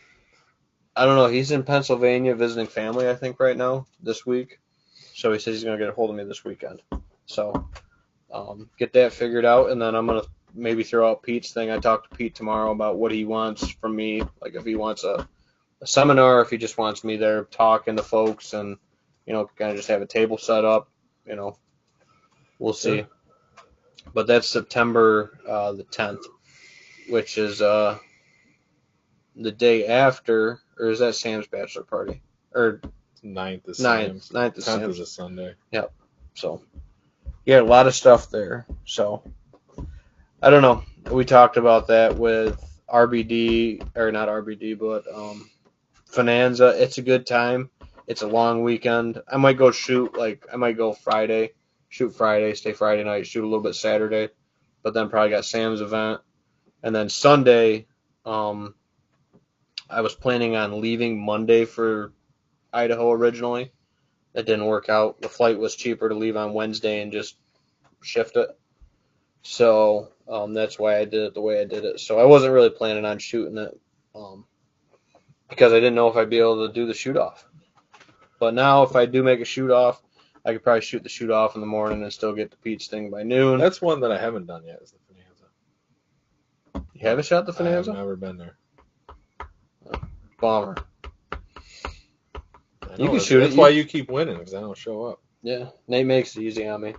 I don't know. He's in Pennsylvania visiting family, I think, right now, this week. So he says he's going to get a hold of me this weekend. So get that figured out, and then I'm going to maybe throw out Pete's thing. I talked to Pete tomorrow about what he wants from me, like if he wants a seminar, if he just wants me there talking to folks and, kind of just have a table set up, we'll see. Yeah. But that's September the 10th, which is the day after, or is that Sam's bachelor party? Or 9th is 9th is 10th is a Sunday. Yep. So, yeah, a lot of stuff there. So, I don't know. We talked about that with RBD, or not RBD, but Finanza. It's a good time. It's a long weekend. I might go Friday, shoot Friday, stay Friday night, shoot a little bit Saturday, but then probably got Sam's event, And then Sunday, I was planning on leaving Monday for Idaho originally. That didn't work out. The flight was cheaper to leave on Wednesday and just shift it. So that's why I did it the way I did it. So I wasn't really planning on shooting it um, because I didn't know if I'd be able to do the shoot off. But now, if I do make a shoot off, I could probably shoot the shoot off in the morning and still get the peach sting by noon. That's one that I haven't done yet. Is the Bonanza. You haven't shot the I have Bonanza? never been there. Bummer. I You know, can shoot it. That's why you keep winning, because I don't show up. Yeah, Nate makes it easy on me.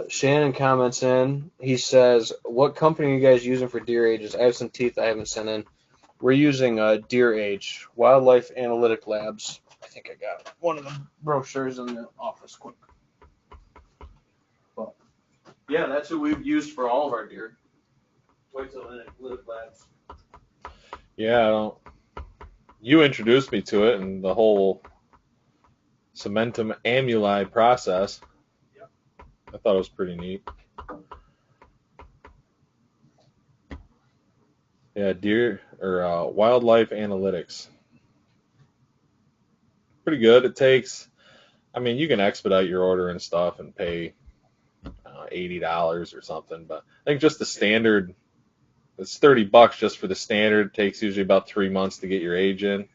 Shannon comments in. He says, "What company are you guys using for deer ages? I have some teeth I haven't sent in. We're using Deer Age, Wildlife Analytic Labs. I think I got one of the brochures in the office quick. But yeah, that's who we've used for all of our deer. Whitetails Analytic Labs. Yeah, I don't. You introduced me to it and the whole cementum amuli process. Yep. I thought it was pretty neat. Yeah, deer or wildlife analytics. Pretty good. It takes. I mean, you can expedite your order and stuff and pay $80 or something, but I think just the standard. It's $30 just for the standard. It takes usually about 3 months to get your age in,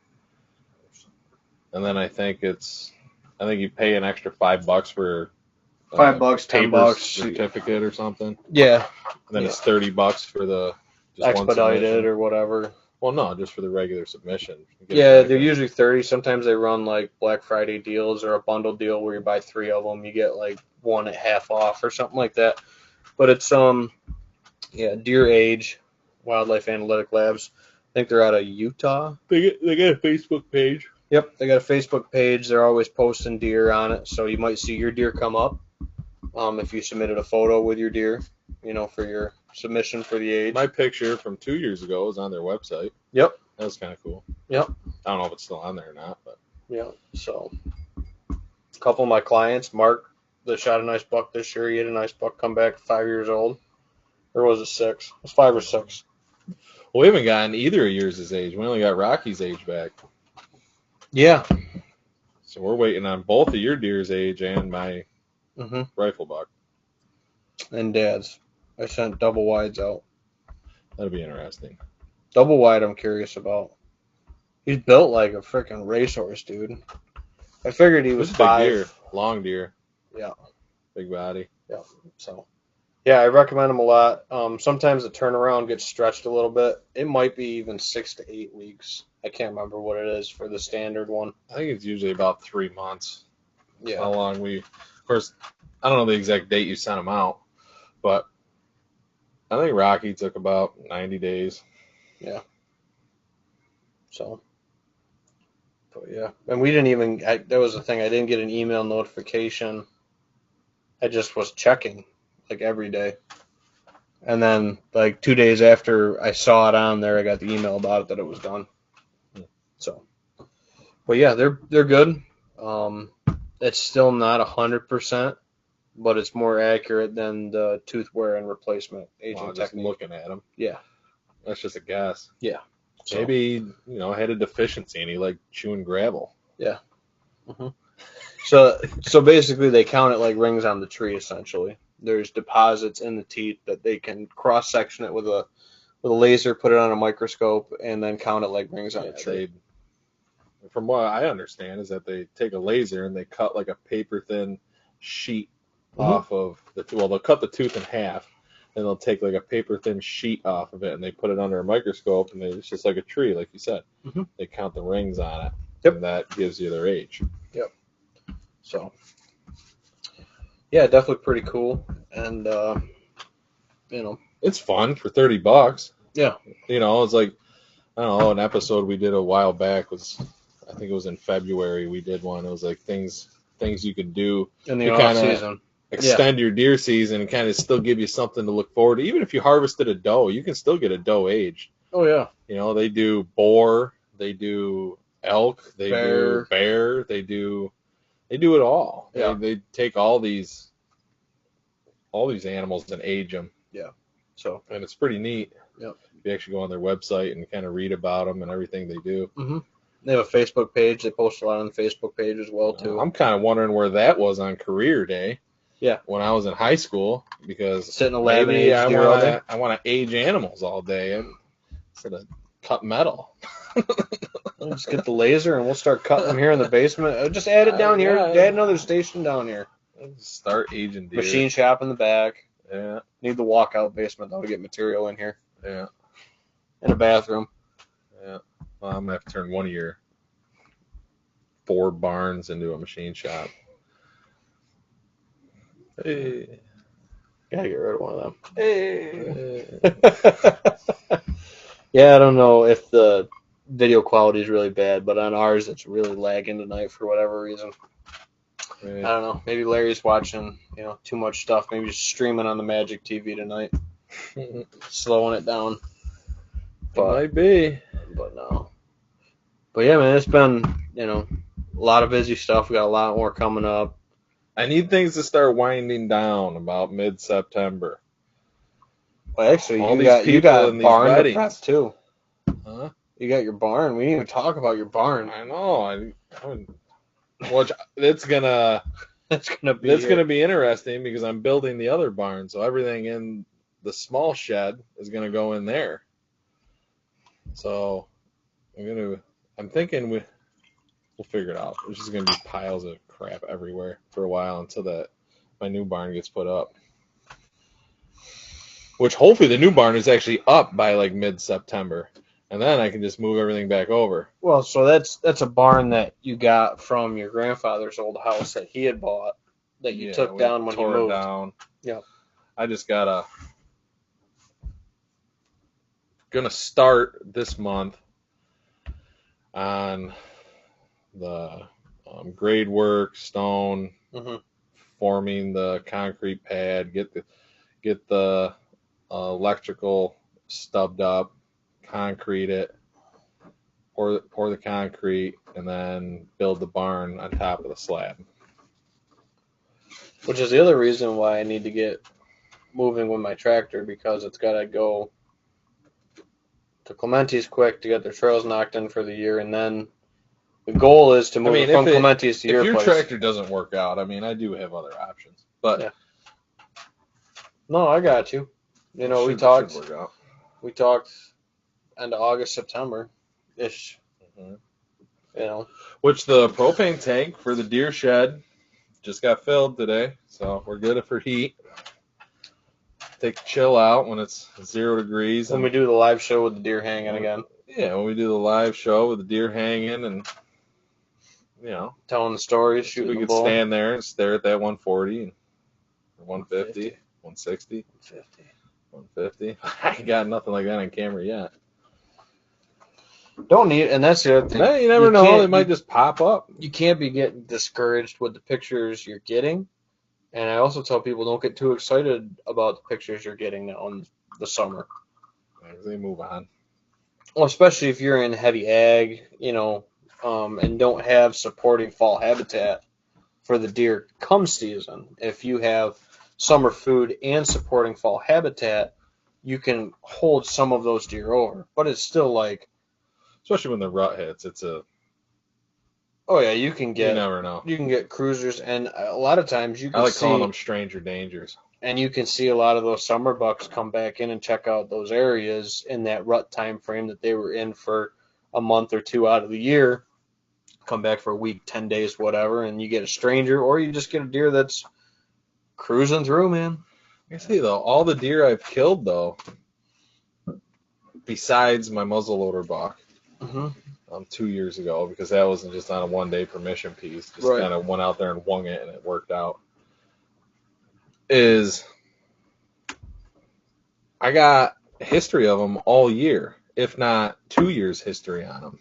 and then I think you pay an extra $5 for $5, paper $10 certificate or something. Yeah. And then it's $30 for the just expedited or whatever. Well, no, just for the regular submission. Yeah, they're usually 30. Sometimes they run like Black Friday deals or a bundle deal where you buy 3 of them, you get like one at half off or something like that. But it's Deer Age, Wildlife Analytic Labs. I think they're out of Utah. They got a Facebook page. Yep, they got a Facebook page. They're always posting deer on it, so you might see your deer come up if you submitted a photo with your deer, for your submission for the age. My picture from 2 years ago was on their website. Yep. That was kind of cool. Yep. I don't know if it's still on there or not, but yeah. So a couple of my clients, Mark, that shot a nice buck this year. He had a nice buck come back 5 years old. Or was it 6? It was 5 or 6. Well, we haven't gotten either of yours' age. We only got Rocky's age back. Yeah. So we're waiting on both of your deer's age and my rifle buck. And Dad's. I sent double wides out. That'll be interesting. Double wide I'm curious about. He's built like a freaking racehorse, dude. I figured he was 5. Big deer. Long deer. Yeah. Big body. Yeah. So, yeah, I recommend him a lot. Sometimes the turnaround gets stretched a little bit. It might be even 6 to 8 weeks. I can't remember what it is for the standard one. I think it's usually about 3 months. Yeah. How long of course, I don't know the exact date you sent them out, but I think Rocky took about 90 days. Yeah. So, but yeah. And we didn't even, that was the thing, I didn't get an email notification. I just was checking, like, every day. And then, like, 2 days after I saw it on there, I got the email about it that it was done. So, but yeah, they're good. It's still not 100%, but it's more accurate than the tooth wear and replacement aging just technique. Looking at them. Yeah. That's just a guess. Yeah. So. Maybe, had a deficiency and he liked chewing gravel. Yeah. Mm-hmm. So basically they count it like rings on the tree, essentially. There's deposits in the teeth that they can cross-section it with a laser, put it on a microscope, and then count it like rings on a tree. From what I understand is that they take a laser and they cut like a paper-thin sheet off of the tooth. Well, they'll cut the tooth in half, and they'll take like a paper-thin sheet off of it, and they put it under a microscope, and it's just like a tree, like you said. Mm-hmm. They count the rings on it, and that gives you their age. Yep. So, yeah, definitely pretty cool, and it's fun for $30. Yeah. It's like, I don't know, an episode we did a while back was, I think it was in February, we did one. It was like things you can do in the off season. Extend your deer season and kind of still give you something to look forward to. Even if you harvested a doe, you can still get a doe aged. Oh yeah. They do boar, they do elk, they do bear, they do it all. Yeah. They take all these animals and age them. Yeah. So, and it's pretty neat. yep. If you actually go on their website and kind of read about them and everything they do. Mm-hmm. They have a Facebook page. They post a lot on the Facebook page as well, too. I'm kind of wondering where that was on career day. Yeah. When I was in high school, because sit in a lab and maybe age deer all day. I want to age animals all day instead of cut metal. We'll just get the laser and we'll start cutting them here in the basement. Just add it down here. Add another station down here. Start aging deer. Machine shop in the back. Yeah. Need the walkout basement though to get material in here. Yeah. And a bathroom. Yeah. Well, I'm gonna have to turn one of your 4 barns into a machine shop. Hey. Gotta get rid of one of them. Hey. Yeah, I don't know if the video quality is really bad, but on ours it's really lagging tonight for whatever reason. Right. I don't know. Maybe Larry's watching, too much stuff. Maybe he's streaming on the Magic TV tonight, slowing it down. But, it might be. But no. But yeah, man, it's been, a lot of busy stuff. We got a lot more coming up. I need things to start winding down about mid-September. Well, actually, you got barn to prep too. Huh? You got your barn. We didn't even talk about your barn. I know. Well, it's gonna be interesting because I'm building the other barn, so everything in the small shed is gonna go in there. So I'm thinking we'll figure it out. There's just gonna be piles of crap everywhere for a while until my new barn gets put up. Which hopefully the new barn is actually up by like mid-September. And then I can just move everything back over. Well, so that's a barn that you got from your grandfather's old house that he had bought that you took down when you moved. Down. Yeah. I just gonna start this month on the grade work, stone, forming the concrete pad, get the electrical stubbed up, concrete it, pour the concrete, and then build the barn on top of the slab. Which is the other reason why I need to get moving with my tractor, because it's got to go to Clementi's quick to get their trails knocked in for the year, and then the goal is to move from Clementi's to your place. If your tractor doesn't work out, I do have other options. But yeah. No, I got you. We talked end of August, September-ish. Which the propane tank for the deer shed just got filled today, so we're good for heat. Take the chill out when it's 0 degrees. When we do the live show with the deer hanging again. Yeah, when we do the live show with the deer hanging and, telling the stories, shooting the bull. We could stand there and stare at that 140 or 150, 160, 150. I ain't got nothing like that on camera yet. Don't need, and that's the other thing. You never know; they might just pop up. You can't be getting discouraged with the pictures you're getting, and I also tell people don't get too excited about the pictures you're getting now in the summer. They move on. Well, especially if you're in heavy ag, and don't have supporting fall habitat for the deer come season. If you have summer food and supporting fall habitat, you can hold some of those deer over, but it's still like. Especially when the rut hits, it's a. Oh yeah, you can get. You never know. You can get cruisers, and a lot of times you can. I like calling them stranger dangers. And you can see a lot of those summer bucks come back in and check out those areas in that rut time frame that they were in for a month or two out of the year. Come back for a week, 10 days, whatever, and you get a stranger, or you just get a deer that's cruising through, man. I see though, all the deer I've killed though, besides my muzzleloader buck. 2 years ago, because that wasn't just on a 1-day permission piece, just kind of went out there and wung it and it worked out, is I got a history of them all year, if not 2 years history on them.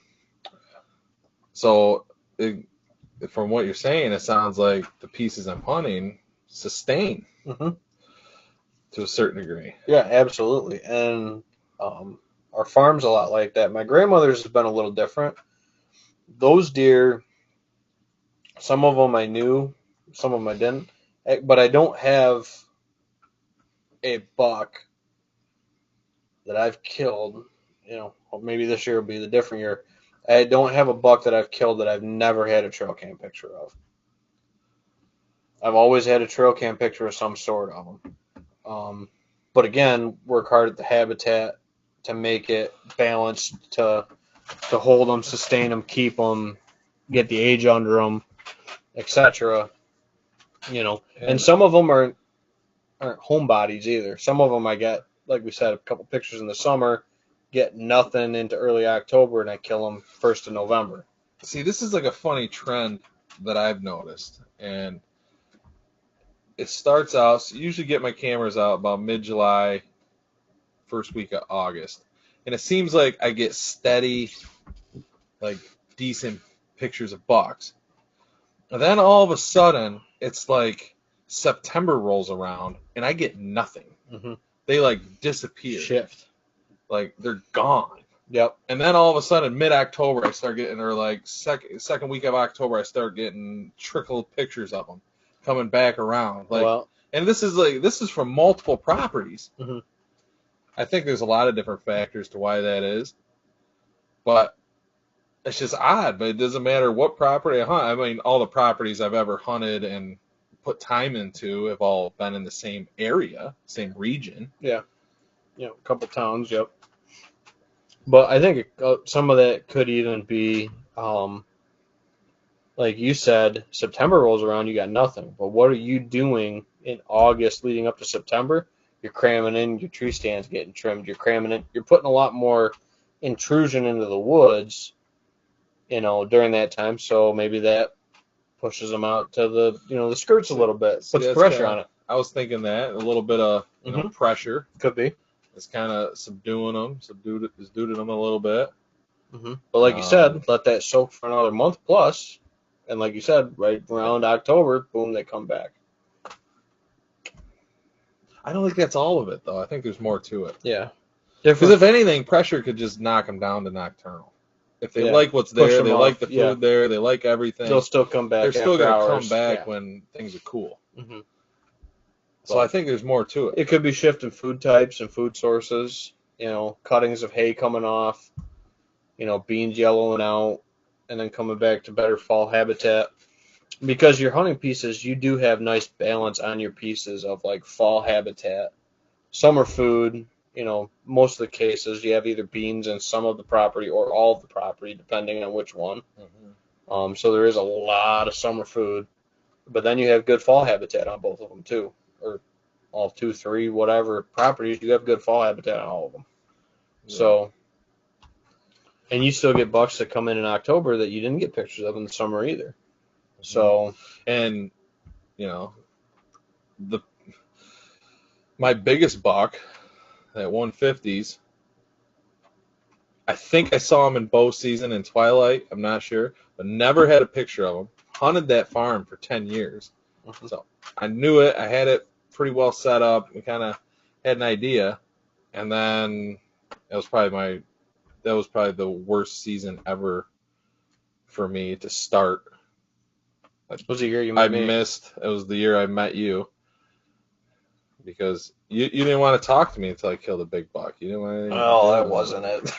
So from what you're saying, it sounds like the pieces I'm hunting sustain to a certain degree. Yeah, absolutely. And our farm's a lot like that. My grandmother's has been a little different. Those deer, some of them I knew, some of them I didn't. But I don't have a buck that I've killed, maybe this year will be the different year. I don't have a buck that I've killed that I've never had a trail cam picture of. I've always had a trail cam picture of some sort of them. But again, work hard at the habitat to make it balanced, to hold them, sustain them, keep them, get the age under them, etc. And some of them aren't homebodies either. Some of them I get, like we said, a couple pictures in the summer, get nothing into early October, and I kill them 1st of November. See, this is like a funny trend that I've noticed, and it starts out, so usually get my cameras out about mid-July, first week of August. And it seems like I get steady, like decent pictures of bucks. And then all of a sudden, it's like September rolls around and I get nothing. Mm-hmm. They like disappear. Shift. Like they're gone. Yep. And then all of a sudden, mid-October, I start getting, or like second week of October, I start getting trickled pictures of them coming back around. Like, and this is from multiple properties. Mm-hmm. I think there's a lot of different factors to why that is, but it's just odd. But it doesn't matter what property I hunt. I mean, all the properties I've ever hunted and put time into have all been in the same area, same region. Yeah. A couple towns. Yep. But I think some of that could even be, like you said, September rolls around, you got nothing. But what are you doing in August leading up to September? You're cramming in, your tree stands getting trimmed. You're cramming in. You're putting a lot more intrusion into the woods, during that time. So maybe that pushes them out to the skirts a little bit. Puts pressure on it. I was thinking that a little bit of pressure could be. It's kind of subduing them, subdued them a little bit. Mm-hmm. But like you said, let that soak for another month plus, and like you said, right around October, boom, they come back. I don't think that's all of it, though. I think there's more to it. Yeah. Because if anything, pressure could just knock them down to nocturnal. If they like what's there, they like the food there, they like everything. They'll still come back. They're still going to come back when things are cool. Mm-hmm. So I think there's more to it. It could be shifting food types and food sources, cuttings of hay coming off, beans yellowing out, and then coming back to better fall habitat. Because your hunting pieces, you do have nice balance on your pieces of like fall habitat, summer food. Most of the cases you have either beans in some of the property or all of the property, depending on which one. Mm-hmm. So there is a lot of summer food, but then you have good fall habitat on both of them too, or all 2, 3, whatever properties. You have good fall habitat on all of them. Yeah. So, and you still get bucks that come in October that you didn't get pictures of in the summer either. So, and my biggest buck at 150s, I think I saw him in bow season in twilight. I'm not sure, but never had a picture of him. Hunted that farm for 10 years, so I knew it. I had it pretty well set up. We kind of had an idea, and then that was probably the worst season ever for me to start. Was the year you met me? Missed. It was the year I met you, because you didn't want to talk to me until I killed a big buck. You didn't want anything. Oh, that wasn't it.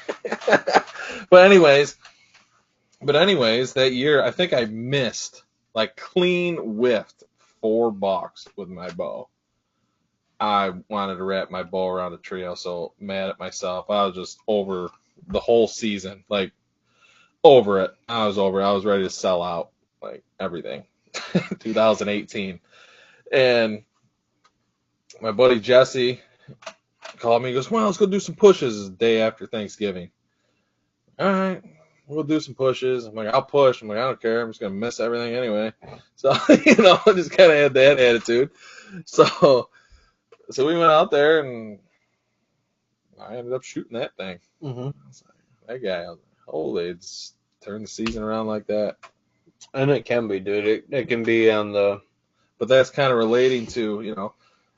But anyways, that year I think I missed, like clean whiffed 4 bucks with my bow. I wanted to wrap my bow around a tree. I was so mad at myself. I was just over the whole season, like over it. I was over it. I was ready to sell out, like everything. 2018. And my buddy Jesse called me. He goes, well, let's go do some pushes the day after Thanksgiving. All right, we'll do some pushes. I'm like, I'll push. I'm like, I don't care. I'm just going to miss everything anyway. So, I just kind of had that attitude. So we went out there, and I ended up shooting that thing. Mm-hmm. I was like, that guy, holy, it's turned the season around like that. And it can be, dude. It can be on the... But that's kind of relating to,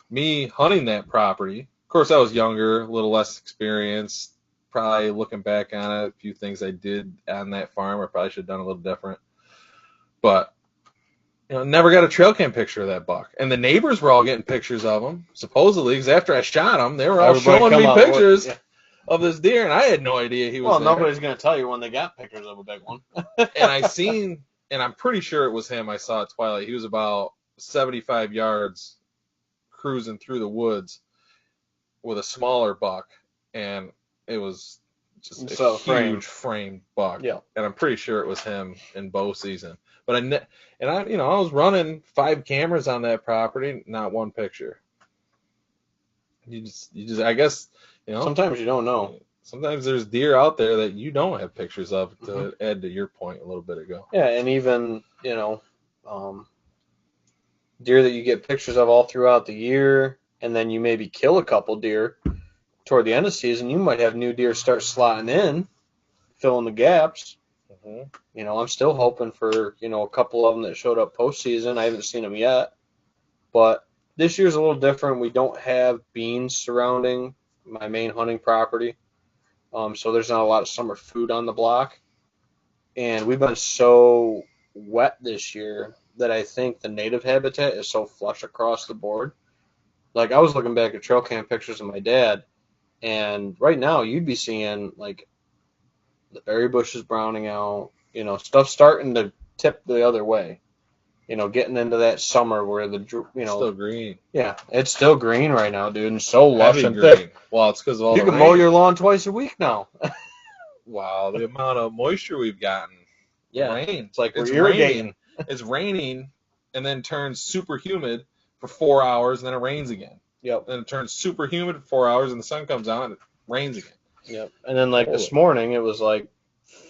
me hunting that property. Of course, I was younger, a little less experienced. Probably looking back on it, a few things I did on that farm I probably should have done a little different. But, never got a trail cam picture of that buck. And the neighbors were all getting pictures of him, supposedly, because after I shot him, they were all showing me pictures. of this deer, and I had no idea he was Well, there. nobody's gonna tell you when they got pictures of a big one. And I'm pretty sure it was him. I saw at twilight. He was about 75 yards cruising through the woods with a smaller buck, and it was just a huge framed buck. Yeah. And I'm pretty sure it was him in bow season. But I was running 5 cameras on that property, not one picture. You just I guess, sometimes you don't know. Sometimes there's deer out there that you don't have pictures of, to add to your point a little bit ago. Yeah, and even, deer that you get pictures of all throughout the year, and then you maybe kill a couple deer toward the end of the season, you might have new deer start slotting in, filling the gaps. I'm still hoping for, a couple of them that showed up postseason. I haven't seen them yet. But this year's a little different. We don't have beans surrounding my main hunting property. So there's not a lot of summer food on the block. And we've been so wet this year that I think the native habitat is so flush across the board. Like, I was looking back at trail cam pictures of my dad, and right now you'd be seeing, like, the berry bushes browning out, stuff starting to tip the other way. Getting into that summer where still green. Yeah, it's still green right now, dude, and so lush and green. thick. Well, it's because of all you the can rain. mow your lawn twice a week now. Wow, the amount of moisture we've gotten. Yeah, rain. It's like we're irrigating. It's raining, and then turns super humid for 4 hours, and then it rains again. Yep. Then it turns super humid for 4 hours, and the sun comes out, and it rains again. Yep. And then, this morning, it was like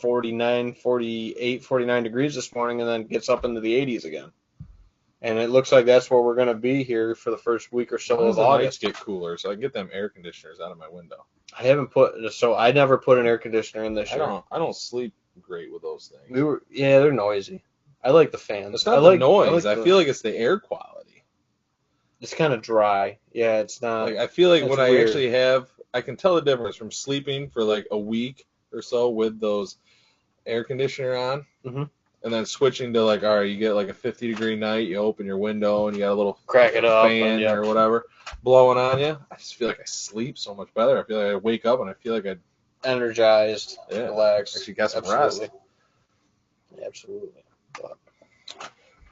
49, 48, 49 degrees this morning, and then gets up into the 80s again. And it looks like that's where we're going to be here for the first week or so of August. The nights get cooler, so I can get them air conditioners out of my window. I never put an air conditioner in this year. I don't sleep great with those things. They're noisy. I like the fans. It's not the noise. I feel like it's the air quality. It's kind of dry. Yeah, it's not. I feel like what weird. I actually have, I can tell the difference from sleeping for like a week or so with those air conditioner on, and then switching to all right, you get like a 50-degree night, you open your window and you got a little crack it up fan or whatever blowing on you. I just feel like I sleep so much better. I feel like I wake up and I feel like I energized, relaxed. Actually got some rest. Absolutely.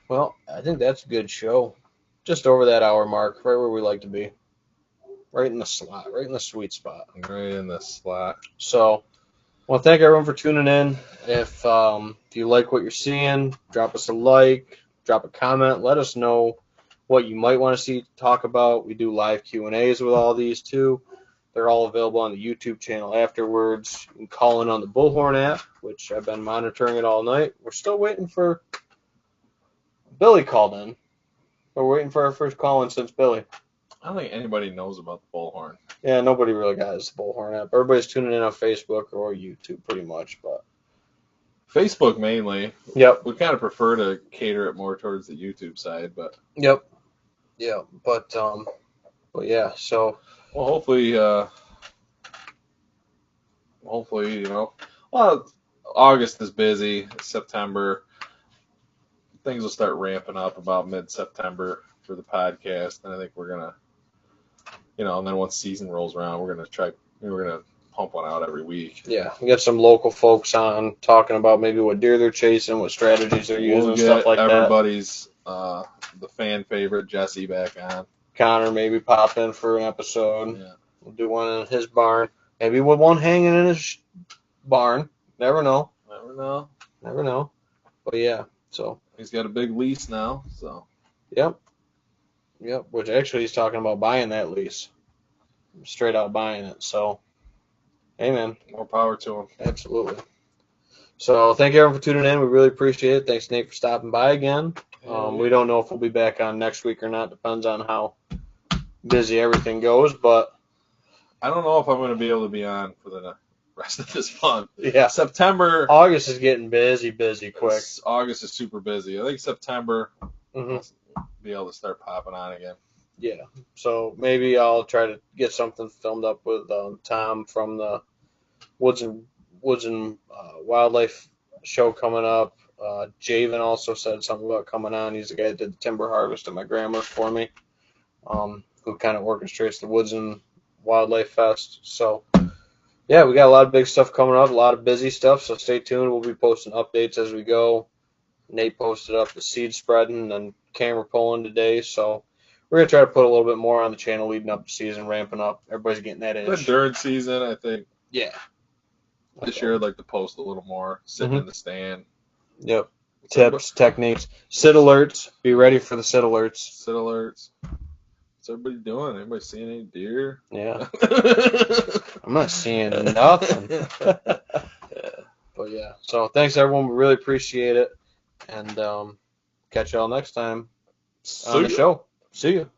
Well, I think that's a good show. Just over that hour mark, right where we like to be. Right in the slot, right in the sweet spot. Right in the slot. So, well, thank everyone for tuning in. If you like what you're seeing, drop us a like, drop a comment, let us know what you might want to see talk about. We do live Q&As with all these too. They're all available on the YouTube channel afterwards. You can call in on the Bullhorn app, which I've been monitoring it all night. We're still waiting for Billy called in. We're waiting for our first call in since Billy. I don't think anybody knows about the Bullhorn. Yeah, nobody really has the Bullhorn app. Everybody's tuning in on Facebook or YouTube pretty much, but Facebook mainly. Yep. We kind of prefer to cater it more towards the YouTube side, but Yep. Yeah, but yeah, so well, hopefully, August is busy. September, things will start ramping up about mid-September for the podcast, and I think we're gonna, and then once season rolls around, we're gonna pump one out every week. Yeah, we got some local folks on talking about maybe what deer they're chasing, what strategies they're using, stuff like that. Everybody's the fan favorite Jesse back on. Connor maybe pop in for an episode. Yeah. We'll do one in his barn. Maybe with one hanging in his barn. Never know. Never know. But yeah, so. He's got a big lease now, so. Yep. Which actually he's talking about buying that lease. Straight out buying it. So, hey man. More power to him. Absolutely. So thank you everyone for tuning in. We really appreciate it. Thanks, Nate, for stopping by again. We don't know if we'll be back on next week or not. Depends on how busy everything goes, but I don't know if I'm going to be able to be on for the rest of this month. Yeah. September. August is getting busy quick. August is super busy. I think September I'll be able to start popping on again. Yeah. So maybe I'll try to get something filmed up with Tom from the Woods and Wildlife show coming up. Javen also said something about coming on. He's the guy that did the timber harvest at my grandma's for me, who kind of orchestrates the Woods and Wildlife Fest. So yeah, we got a lot of big stuff coming up, a lot of busy stuff. So stay tuned. We'll be posting updates as we go. Nate posted up the seed spreading and camera pulling today. So we're gonna try to put a little bit more on the channel leading up to season, ramping up. Everybody's getting that But itch. during season, I think Yeah. this year I'd like to post a little more, sitting in the stand. Yep. What's everybody- Tips, techniques, sit alerts. Be ready for the sit alerts. Sit alerts. What's everybody doing? Anybody seeing any deer? Yeah. I'm not seeing nothing. But yeah. So thanks everyone. We really appreciate it. And catch y'all next time on the show. See you.